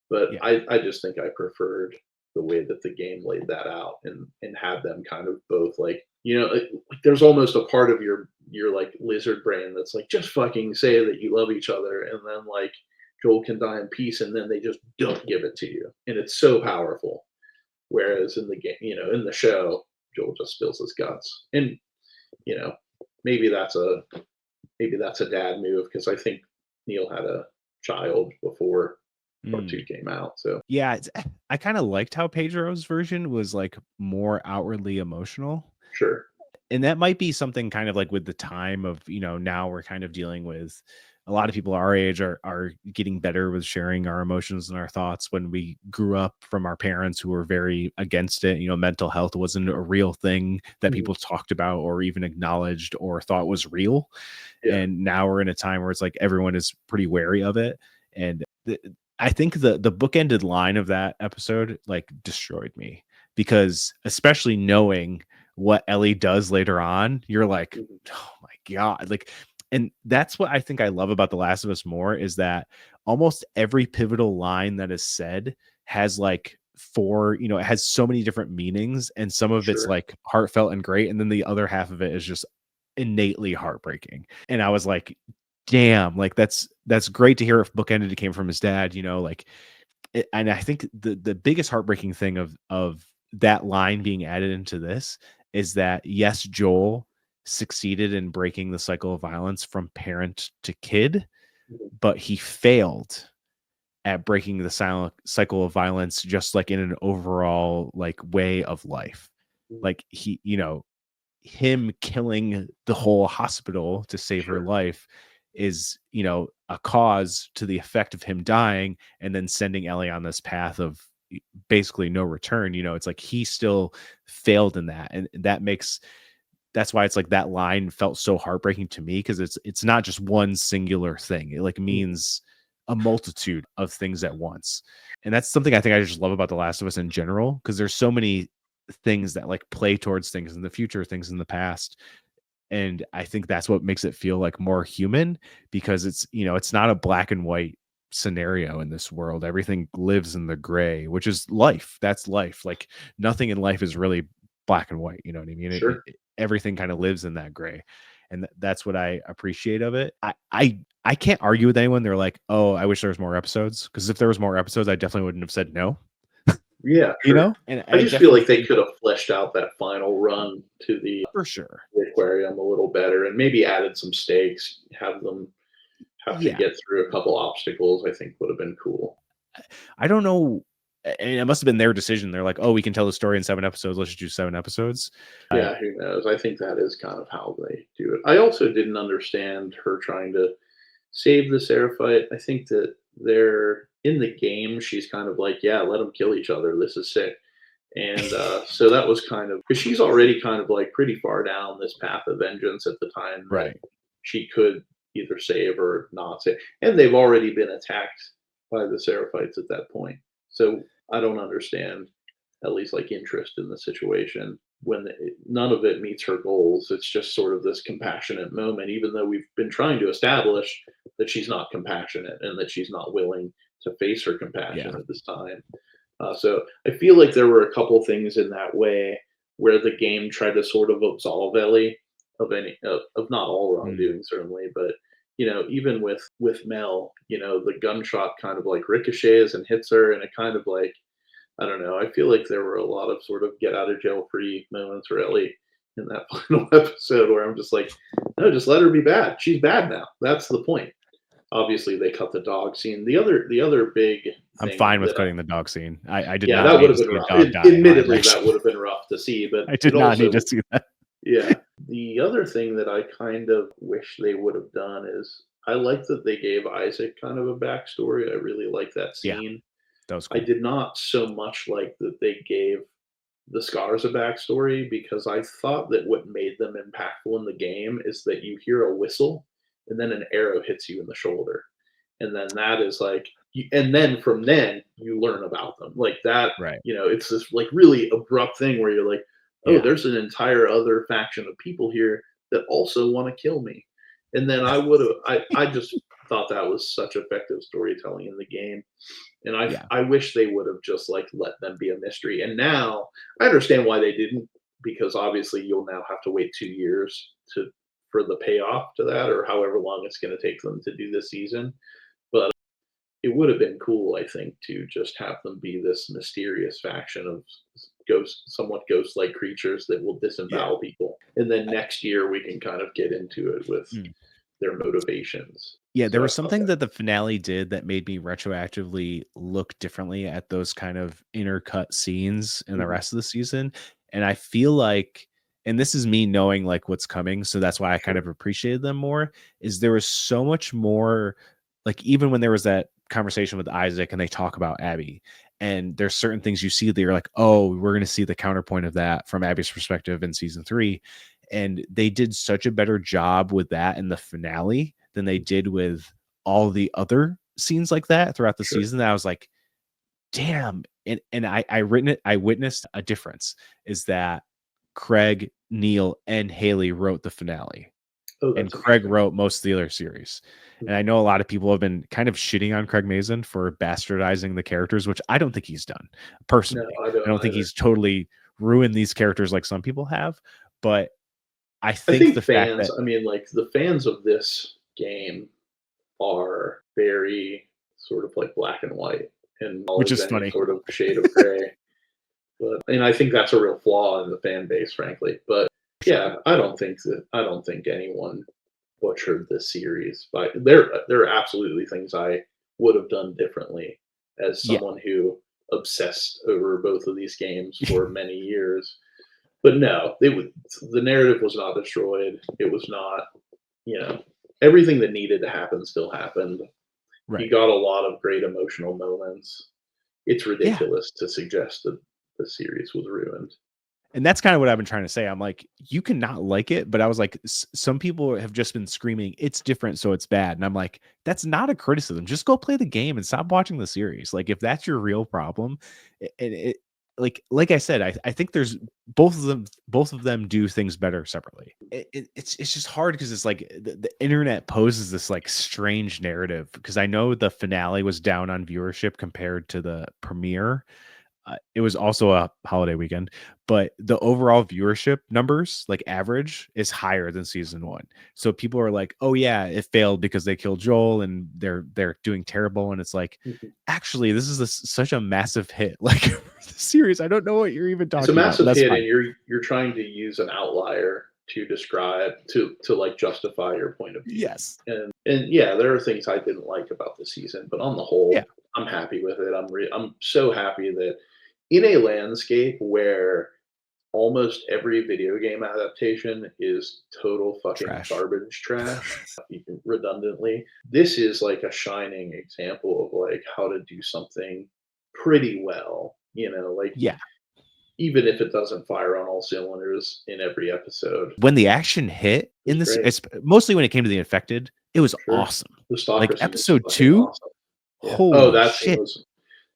but I just think I preferred the way that the game laid that out, and had them kind of both like, like there's almost a part of your like lizard brain that's like, just fucking say that you love each other, and then like Joel can die in peace, and then they just don't give it to you, and it's so powerful. Whereas in the game, in the show, Joel just spills his guts, and you know maybe that's a dad move, because I think Neil had a child before part two came out. So yeah, I kind of liked how Pedro's version was like more outwardly emotional. sure. And that might be something kind of like with the time of, now we're kind of dealing with a lot of people our age are getting better with sharing our emotions and our thoughts. When we grew up from our parents who were very against it, mental health wasn't a real thing that people talked about or even acknowledged or thought was real. Yeah. And now we're in a time where it's like everyone is pretty wary of it. And I think the bookended line of that episode like destroyed me, because especially knowing what Ellie does later on, you're like, oh my God. Like, and that's what I think I love about The Last of Us more, is that almost every pivotal line that is said has like it has so many different meanings, and some of it's Sure. like heartfelt and great. And then the other half of it is just innately heartbreaking. And I was like, damn, like that's great to hear if bookended it came from his dad, like and I think the biggest heartbreaking thing of that line being added into this is that yes, Joel succeeded in breaking the cycle of violence from parent to kid, Mhm. but he failed at breaking the silent cycle of violence, just like in an overall like way of life. Like he, him killing the whole hospital to save her Sure. life is, a cause to the effect of him dying and then sending Ellie on this path of basically no return. It's like he still failed in that. And that's why it's like that line felt so heartbreaking to me, because it's not just one singular thing. It like means a multitude of things at once. And that's something I think I just love about The Last of Us in general, because there's so many things that like play towards things in the future, things in the past. And I think that's what makes it feel like more human, because it's not a black and white scenario in this world. Everything lives in the gray, which is life. That's life. Like nothing in life is really black and white. You know what I mean? Sure. Everything kind of lives in that gray. And that's what I appreciate of it. I can't argue with anyone. They're like, oh, I wish there was more episodes. Because if there was more episodes, I definitely wouldn't have said no. Yeah, sure. And I I just feel definitely like they think could have fleshed out that final run to for sure. the aquarium a little better and maybe added some stakes, have them have to Yeah. get through a couple obstacles, I think would have been cool. I don't know. I mean, it must have been their decision. They're like, oh, we can tell the story in 7 episodes. Let's just do 7 episodes. Yeah, who knows? I think that is kind of how they do it. I also didn't understand her trying to save the Seraphite. I think that they're in the game. She's kind of like, yeah, let them kill each other. This is sick. And so that was kind of because she's already kind of like pretty far down this path of vengeance at the time that Right. she could either save or not save. And they've already been attacked by the Seraphites at that point. So I don't understand at least like interest in the situation when none of it meets her goals. It's just sort of this compassionate moment, even though we've been trying to establish that she's not compassionate and that she's not willing to face her compassion Yeah. at this time. So I feel like there were a couple things in that way where the game tried to sort of absolve Ellie of any of not all Mm. wrongdoing certainly, but even with Mel, the gunshot kind of like ricochets and hits her, and it kind of like I don't know. I feel like there were a lot of sort of get out of jail free moments for Ellie in that final episode where I'm just like, no, just let her be bad. She's bad now. That's the point. Obviously, they cut the dog scene. The other big I'm thing fine with that cutting the dog scene. I did yeah, not that would need have to been see a rough. dog die live Admittedly, that action. would have been rough to see, but I it did not need to also see that. yeah. The other thing that I kind of wish they would have done is I like that they gave Isaac kind of a backstory. I really like that Yeah, scene. that was I cool. did not so much like that they gave the scars a backstory because I thought that what made them impactful in the game is that you hear a whistle and then an arrow hits you in the shoulder. And then that is like, and then from then you learn about them like that. Right. It's this like really abrupt thing where you're like, oh, Yeah. there's an entire other faction of people here that also want to kill me. And then I just thought that was such effective storytelling in the game. And I Yeah. I wish they would have just like let them be a mystery. And now I understand why they didn't, because obviously you'll now have to wait 2 years to for the payoff to that, or however long it's going to take them to do this season. But it would have been cool, I think, to just have them be this mysterious faction of somewhat ghost-like creatures that will Yeah. disembowel people. And then next year we can kind of get into it with Mm. their motivations. Yeah, there So I was thought something that that the finale did that made me retroactively look differently at those kind of intercut scenes in the mhm, rest of the season. And I feel like, and this is me knowing like what's coming, so that's why I kind sure, of appreciated them more, is there was so much more, like even when there was that conversation with Isaac and they talk about Abby, and there's certain things you see that you're like, oh, we're gonna see the counterpoint of that from Abby's perspective in season 3. And they did such a better job with that in the finale than they did with all the other scenes like that throughout the sure. season, that I was like, damn. And I witnessed a difference, is that Craig, Neil, and Haley wrote the finale, Oh, and that's Craig interesting. wrote most of the other series. And I know a lot of people have been kind of shitting on Craig Mazin for bastardizing the characters, which I don't think he's done No, personally. I I don't don't think either. he's totally ruined these characters like some people have, but I I think think the fact fans, that, I mean, like the fans of this game are very sort of like black and white and which acknowledge is any funny. sort of shade of gray. But and I think that's a real flaw in the fan base, frankly. But Sure. yeah, I don't think anyone butchered this series. But there are absolutely things I would have done differently as someone who obsessed over both of these games for many years. But no, the narrative was not destroyed. It was not, everything that needed to happen still happened. You Right. got a lot of great emotional moments. It's Yeah. ridiculous to suggest that the series was ruined. And that's kind of what I've been trying to say. I'm like, you cannot like it, but I was like, some people have just been screaming, it's different, so it's bad. And I'm like, that's not a criticism. Just go play the game and stop watching the series. Like, if that's your real problem, like I said, I think there's both of them do things better separately. It's just hard because it's like the internet poses this like strange narrative because I know the finale was down on viewership compared to the premiere. It was also a holiday weekend, but the overall viewership numbers, like average, is higher than season one. So people are like, "Oh yeah, it failed because they killed Joel and they're doing terrible." And it's like, Mhm. actually, this is such a massive hit. Like the series, I don't know what you're even It's a talking about, but massive that's hit, fine. and you're trying to use an outlier to describe to like justify your point of view. Yes. And yeah, there are things I didn't like about the season, but on the Yeah. whole, I'm happy with it. I'm so happy that in a landscape where almost every video game adaptation is total fucking Trash. garbage trash, even redundantly. This is like a shining example of like how to do something pretty well. Like Yeah. even if it doesn't fire on all cylinders in every episode, When the action hit it was in this, great. it's mostly when it came to the infected, it was Sure, awesome. the stalker Like scene was episode fucking 2, awesome. Yeah. Oh, holy that scene shit. was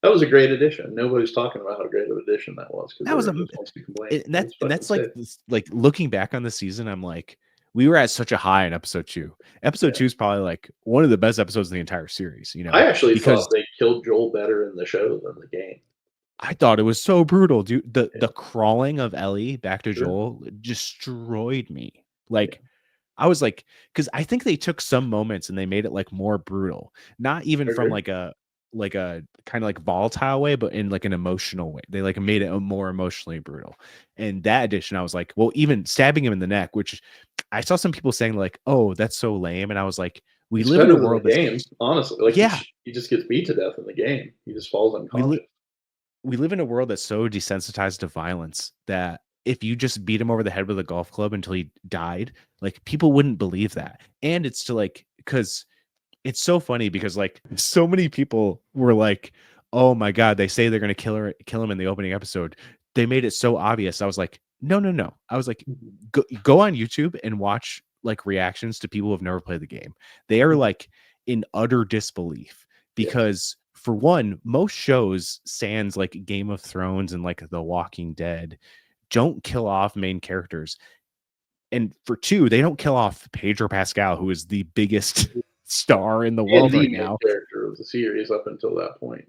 that was a great addition. Nobody's talking about how great of an addition that was because That was a everyone just wants to complain. It was and fucking that's like sick. this, like looking back on the season, I'm like, we were at such a high in episode 2. Episode Yeah. 2 is probably like one of the best episodes in the entire series, I actually because thought they killed Joel better in the show than the game. I thought it was so brutal, dude. The Yeah, crawling of Ellie back to sure. Joel destroyed me. Yeah, Like I was like, because I think they took some moments and they made it like more brutal, not even I from agree. like a kind of like volatile way, but in like an emotional way. They like made it a more emotionally brutal. And that addition, I was like, well, even stabbing him in the neck, which I saw some people saying like, oh, that's so lame. And I was like, we It's live in better a than the world that's game, honestly. Like yeah, he just gets beat to death in the game. He just falls we live unconscious. we live in a world that's so desensitized to violence that if you just beat him over the head with a golf club until he died, like people wouldn't believe that. And it's to like, because it's so funny because like so many people were like, "Oh my god, they say they're gonna kill him in the opening episode." They made it so obvious. I was like, "No, no, no." I was like, Mhm, go on YouTube and watch like reactions to people who have never played the game. They are mhm. like in utter disbelief Yeah, because for one, most shows, sans like Game of Thrones and like The Walking Dead, don't kill off main characters. And for two, they don't kill off Pedro Pascal, who is the biggest star in the and world the right main now, character of the series up until that point.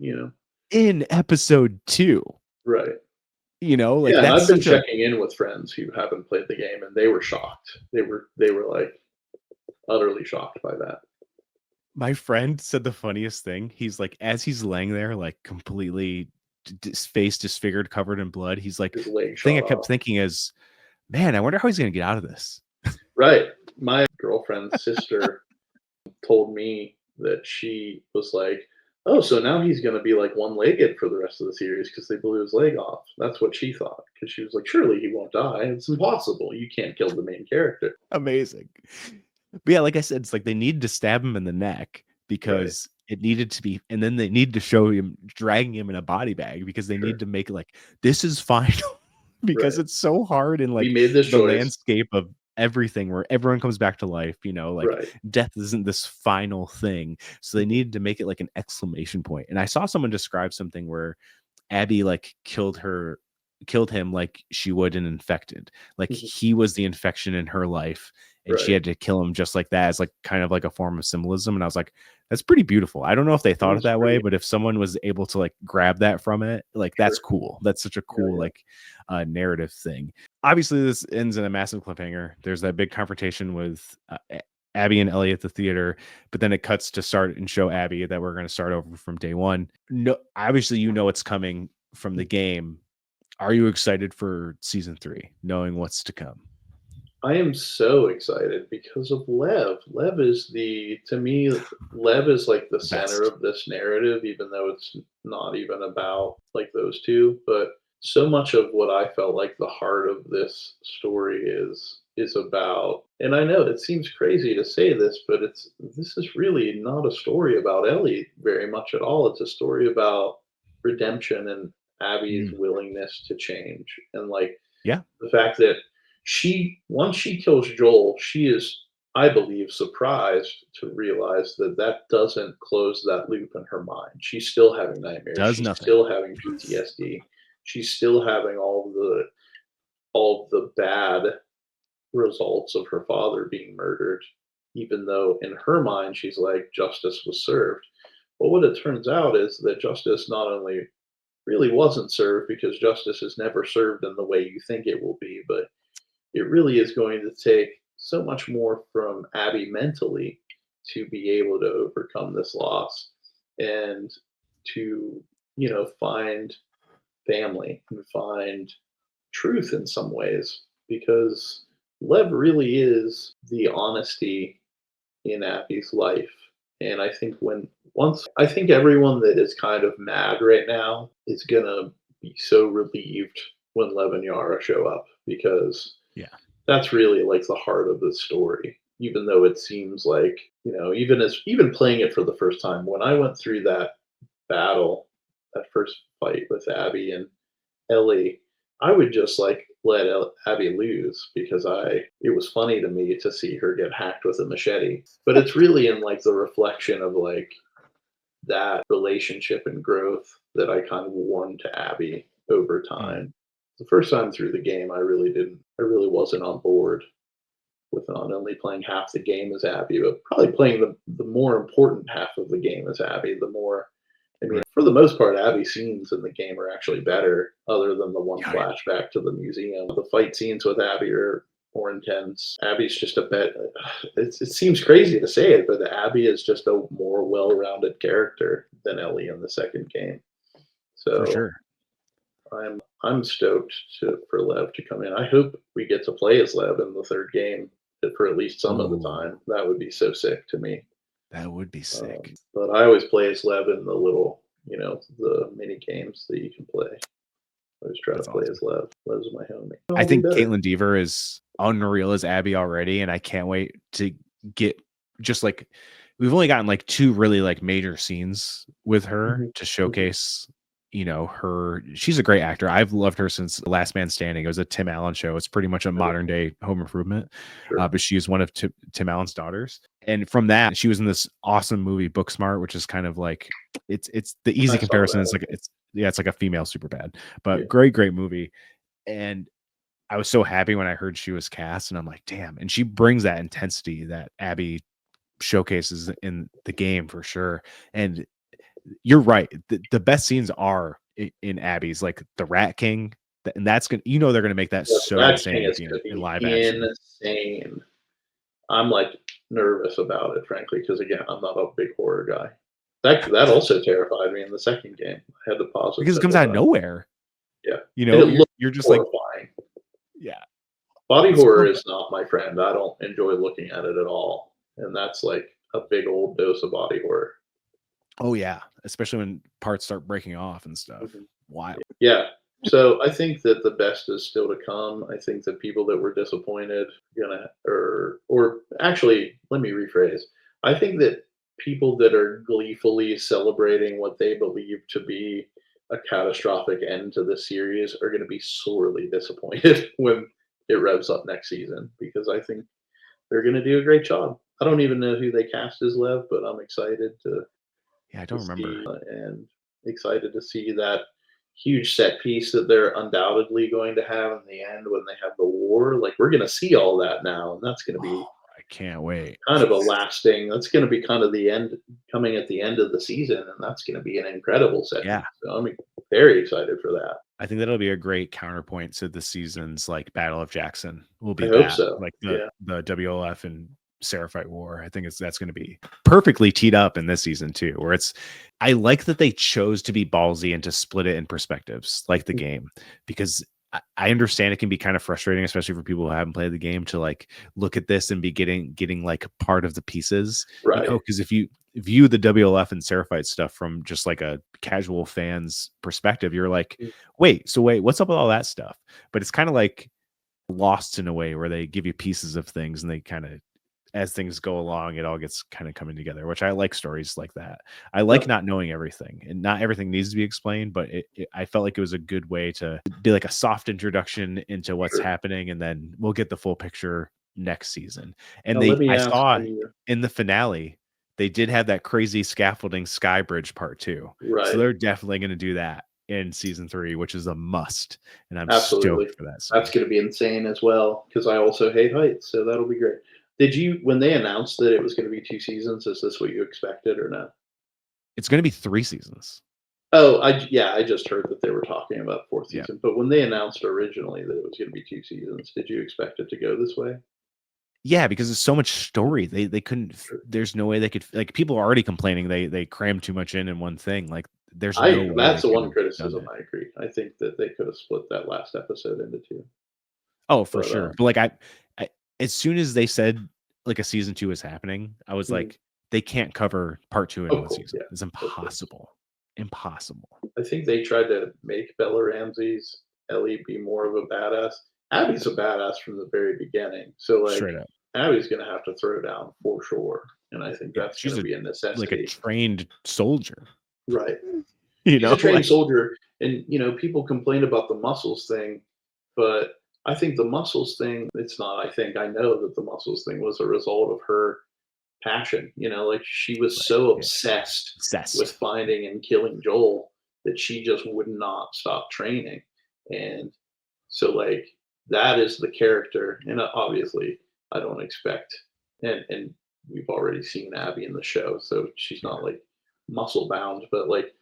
in episode 2. Right. Like Yeah, and that's I've been such a checking in with friends who haven't played the game, and they were shocked. They were like utterly shocked by that. my friend said the funniest thing. He's like, as he's laying there, like completely face disfigured, covered in blood, he's like, His leg the thing I shot kept off. thinking is, man, I wonder how he's gonna get out of this. Right. My girlfriend's sister told me that she was like, "Oh, so now he's gonna be like one-legged for the rest of the series because they blew his leg off." That's what she thought because she was like, "Surely he won't die. It's impossible. You can't kill the main character." Amazing. But yeah, like I said, it's like they needed to stab him in the neck Right. because it needed to be, and then they need to show him dragging him in a body bag because they need Sure. to make it like this is final because Right. it's so hard in We like made this the choice. landscape of everything where everyone comes back to life, like Right. death isn't this final thing. So they Mhm. needed to make it like an exclamation point. And I saw someone describe something where Abby like killed him like she would an infected. Like Mhm. he was the infection in her life and she Right. had to kill him just like that as like kind of like a form of symbolism. And I was like, that's pretty beautiful. I don't know if they It thought it was that way, pretty but if someone was able to like grab that from it, like that's sure. cool. That's such a Yeah, cool yeah. like narrative thing. Obviously, this ends in a massive cliffhanger. There's that big confrontation with Abby and Ellie at the theater, but then it cuts to start and show Abby that we're going to start over from day one. No, obviously, it's coming from the game. Are you excited for season 3, knowing what's to come? I am so excited because of Lev. To me, Lev is like the center Best. of this narrative, even though it's not even about like those two. But so much of what I felt like the heart of this story is about, and I know it seems crazy to say this, but this is really not a story about Ellie very much at all. It's a story about redemption and Abby's Mm. willingness to change. And like Yeah. the fact that once she kills Joel, she is, I believe, surprised to realize that that doesn't close that loop in her mind. She's still having nightmares. Does She's nothing. still having PTSD. She's still having all of the bad results of her father being murdered, even though in her mind she's like justice was served. But what it turns out is that justice not only really wasn't served because justice is never served in the way you think it will be, but it really is going to take so much more from Abby mentally to be able to overcome this loss and to, find family and find truth in some ways because Lev really is the honesty in Abby's life. And I think I think everyone that is kind of mad right now is gonna be so relieved when Lev and Yara show up because Yeah. that's really like the heart of the story. Even though it seems like, even playing it for the first time, when I went through that battle, that first fight with Abby and Ellie, I would just like let Abby lose because it was funny to me to see her get hacked with a machete. But it's really in like the reflection of like that relationship and growth that I kind of won to Abby over Mm. time. The first time through the game, I really wasn't on board with not only playing half the game as Abby, but probably playing the more important half of the game as Abby. I mean, Right. for the most part, Abby scenes in the game are actually better, other than the one Yeah. flashback to the museum. The fight scenes with Abby are more intense. Abby's just a bit. It seems crazy to say it, but Abby is just a more well-rounded character than Ellie in the second game. For So sure. I'm stoked for Lev to come in. I hope we get to play as Lev in the third game for at least some of the Oh, time. That would be so sick to me. that would be sick. But I always play as Lev in the little, the mini games that you can play. I always try to That's play awesome. as Lev. Lev's my homie. I I'll be think better. Caitlin Deaver is unreal as Abby already, and I can't wait to get just like we've only gotten like two really like major scenes with her Mhm, to mhm. showcase, her. She's a great actor. I've loved her since Last Man Standing. It was a Tim Allen show. It's pretty much a Sure, modern day Home Improvement, sure. but she is one of Tim Allen's daughters. And from that, she was in this awesome movie Booksmart, which is kind of like it's the I easy saw comparison. It's that. like it's like a female super bad, Yeah. but great movie. And I was so happy when I heard she was cast, and I'm like, damn. And she brings that intensity that Abby showcases in the game for sure. And you're right. The best scenes are in Abby's, like the Rat King. And that's gonna, they're gonna make that The so Rat insane King is looking gonna in be live action. insane. I'm like nervous about it, frankly, because again, I'm not a big horror guy. That also terrified me in the second game. I had to pause it Because it comes several out of times. nowhere. Yeah, and it You're looked you're just like, horrifying. yeah, Body it's horror perfect. is not my friend. I don't enjoy looking at it at all, and that's like a big old dose of body horror. Oh yeah, especially when parts start breaking off and stuff. Mhm. Wild. Yeah. So I think that the best is still to come. I think that people that were disappointed gonna or actually, let me rephrase. I think that people that are gleefully celebrating what they believe to be a catastrophic end to the series are gonna be sorely disappointed when it revs up next season because I think they're gonna do a great job. I don't even know who they cast as Lev, but I'm excited Yeah, I to don't remember. see and excited to see that huge set piece that they're undoubtedly going to have in the end when they have the war. Like we're going to see all that now, and that's going to Oh, be I can't wait. kind of a lasting. That's going to be kind of the end coming at the end of the season, and that's going to be an incredible set Yeah. piece. So I'm very excited for that. I think that'll be a great counterpoint to the season's like Battle of Jackson. Will I be hope that so. like Yeah. the WLF and Seraphite War. I think that's going to be perfectly teed up in this season too. Where I like that they chose to be ballsy and to split it in perspectives, like the game, because I understand it can be kind of frustrating, especially for people who haven't played the game, to like look at this and be getting like part of the pieces, Right. because if you view the WLF and Seraphite stuff from just like a casual fan's perspective, you're like, Mm. wait, what's up with all that stuff? But it's kind of like Lost in a way, where they give you pieces of things and they kind of, as things go along, it all gets kind of coming together, which I like stories like that. I like Yep. not knowing everything, and not everything needs to be explained, but I felt like it was a good way to be like a soft introduction into what's Sure. happening, and then we'll get the full picture next season. And Now let me I ask saw you. in the finale, they did have that crazy scaffolding sky bridge part 2. So Right. they're definitely going to do that in season 3, which is a must. And I'm Absolutely. stoked for that That's scene. gonna be insane as well, because I also hate heights, so that'll be great. Did you when they announced that it was gonna be 2 seasons, is this what you expected or no? It's going to be 3 seasons. Oh, I just heard that they were talking about 4th Yeah. season, but when they announced originally that it was gonna be 2 seasons, did you expect it to go this way? Yeah, because there's so much story. They couldn't Sure. there's no way they could, like, people are already complaining they crammed too much in one thing. Like, there's no I way That's they the could one have done criticism it. I agree. I think that they could have split that last episode into 2, Oh, for but, sure. But, like, I as soon as they said, like, a season 2 is happening, I was mhm. like, they can't cover part 2 in Of one course, season. yeah, It's of course. impossible. Impossible. I think they tried to make Bella Ramsey's Ellie be more of a badass. Abby's a badass from the very beginning. So like Straight up. Abby's gonna have to throw down for sure. And I think Yeah, that's she's gonna a be a like, a necessity. trained soldier, Right. you She's a know? trained Like, soldier and people complain about the muscles thing, but I think the muscles thing, it's not I know that the muscles thing was a result of her passion. Like she was right, so yeah. obsessed with Obsessed. finding and killing Joel that she just would not stop training. And so, like, that is the character. And obviously, I don't expect, and we've already seen Abby in the show, so she's Yeah. not like muscle bound, but like,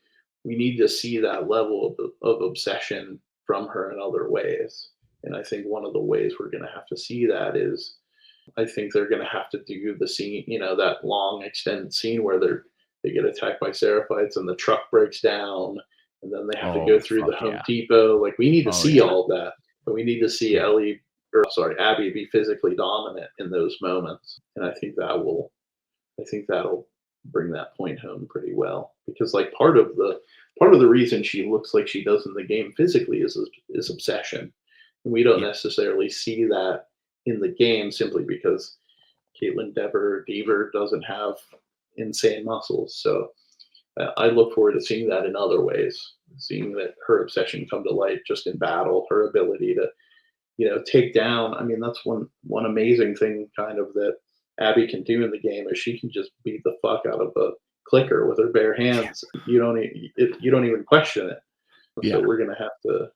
we need to see that level of obsession from her in other ways. And I think one of the ways we're going to have to see that is I think they're going to have to do the scene, that long extended scene where they get attacked by Seraphites and the truck breaks down, and then they have to go Oh, through the fuck Home yeah. Depot. Like we need to Oh, see yeah. all that, but we need to see Yeah. Abby be physically dominant in those moments, and I think that'll bring that point home pretty well because like part of the reason she looks like she does in the game physically is obsession. And we don't Yeah. necessarily see that in the game simply because Caitlin Dever doesn't have insane muscles. So I look forward to seeing that in other ways, seeing that her obsession come to light just in battle, her ability to take down. I mean, that's one amazing thing kind of that Abby can do in the game is she can just beat the fuck out of a clicker with her bare Yeah. hands. You don't even question it. So Yeah. we're gonna have to.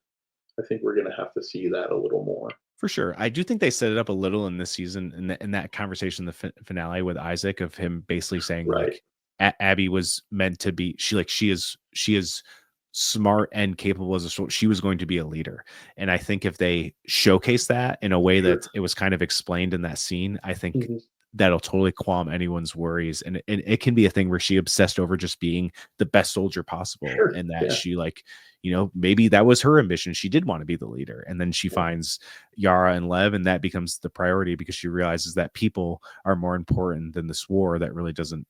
I think we're gonna have to see that a little more. For sure. I do think they set it up a little in this season, in that conversation, the finale with Isaac, of him basically saying Right. like Abby was meant to be, she is smart and capable as a she was going to be a leader. And I think if they showcase that in a way Sure. that it was kind of explained in that scene, I think Hmm. that'll totally calm anyone's worries. And it can be a thing where she obsessed over just being the best soldier possible, Sure. and that Yeah. she like, maybe that was her ambition. She did want to be the leader. And then she Yeah. finds Yara and Lev, and that becomes the priority because she realizes that people are more important than this war that really doesn't,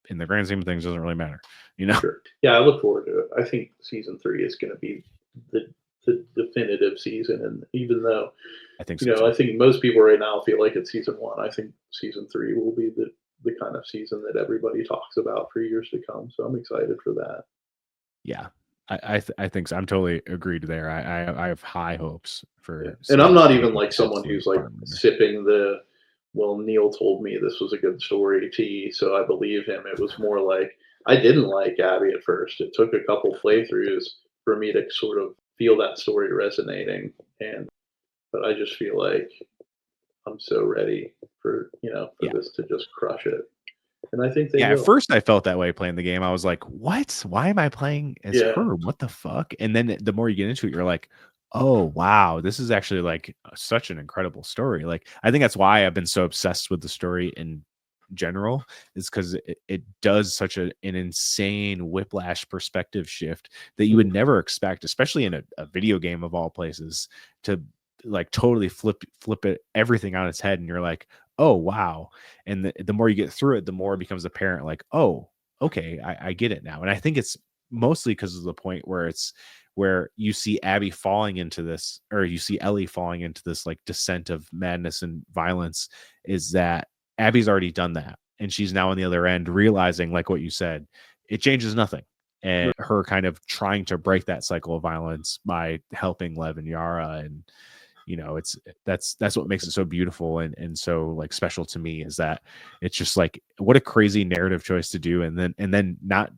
in the grand scheme of things, doesn't really matter, you know? Sure. Yeah, I look forward to it. I think season 3 is going to be the the definitive season, and even though I think so too. I think most people right now feel like it's season 1, I think season 3 will be the kind of season that everybody talks about for years to come. So I'm excited for that. Yeah. I think so. I'm totally agreed there. I have high hopes Yeah, for and I'm season not 3. I even think like it's someone absolutely who's like farm winner. sipping the well, Neil told me this was a good story tea, so I believe him. It was more like I didn't like Abby at first. It took a couple playthroughs for me to sort of feel that story resonating, and but I just feel like I'm so ready for Yeah. this to just crush it, and I think they Yeah, at will. first I felt that way playing the game. I was like, "What? Why am I playing as Yeah, her? What the fuck?" And then the more you get into it, you're like, "Oh, wow, this is actually like such an incredible story." Like, I think that's why I've been so obsessed with the story in general, is because it does such an insane whiplash perspective shift that you would never expect, especially in a video game of all places, to like totally flip it everything on its head, and you're like, oh wow. And the more you get through it, the more it becomes apparent, like, oh, okay, I get it now. And I think it's mostly because of the point where you see Abby falling into this, or you see Ellie falling into this like descent of madness and violence, is that Abby's already done that. And she's now on the other end realizing, like what you said, it changes nothing. And her kind of trying to break that cycle of violence by helping Lev and Yara. And it's that's what makes it so beautiful and so like special to me, is that it's just like, what a crazy narrative choice to do, and then not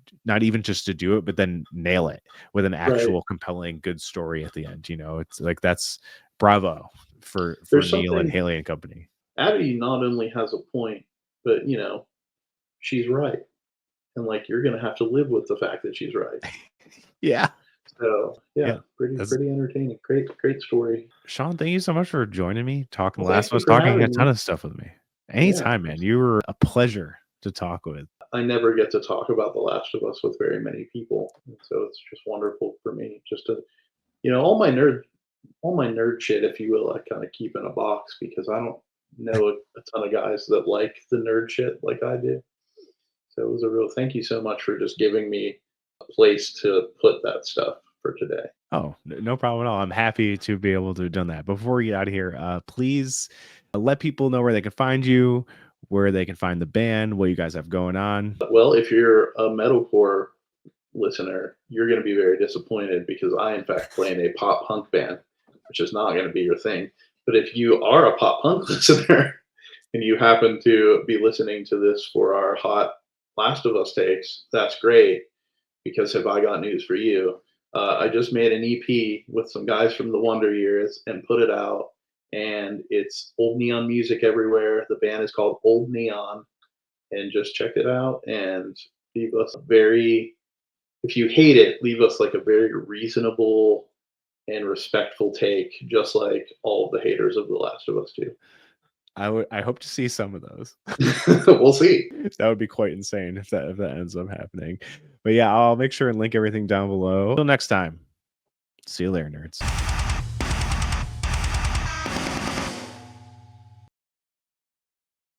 even just to do it, but then nail it with an actual compelling good story at the end. It's like, that's bravo for Neil and Haley and company. Abby not only has a point, but she's right, and like, you're gonna have to live with the fact that she's right. Yeah. So yeah, pretty entertaining. Great story. Sean, thank you so much for joining me, talking Last of Us, talking a ton of stuff with me. Anytime, man. You were a pleasure to talk with. I never get to talk about The Last of Us with very many people, so it's just wonderful for me just to, all my nerd shit, if you will, I kind of keep in a box because I don't know a ton of guys that like the nerd shit like I do. So it was a real thank you so much for just giving me a place to put that stuff for today. Oh, no problem at all. I'm happy to be able to have done that. Before we get out of here, please let people know where they can find you, where they can find the band, what you guys have going on. Well, if you're a metalcore listener, you're going to be very disappointed because I, in fact, play in a pop punk band, which is not going to be your thing. But if you are a pop punk listener and you happen to be listening to this for our hot Last of Us takes, that's great, because have I got news for you? I just made an EP with some guys from the Wonder Years and put it out, and it's Old Neon music everywhere. The band is called Old Neon, and just check it out and leave us if you hate it, leave us like a very reasonable and respectful take, just like all of the haters of The Last of Us do. I hope to see some of those. We'll see. That would be quite insane if that ends up happening. But yeah, I'll make sure and link everything down below. Until next time, see you later, nerds.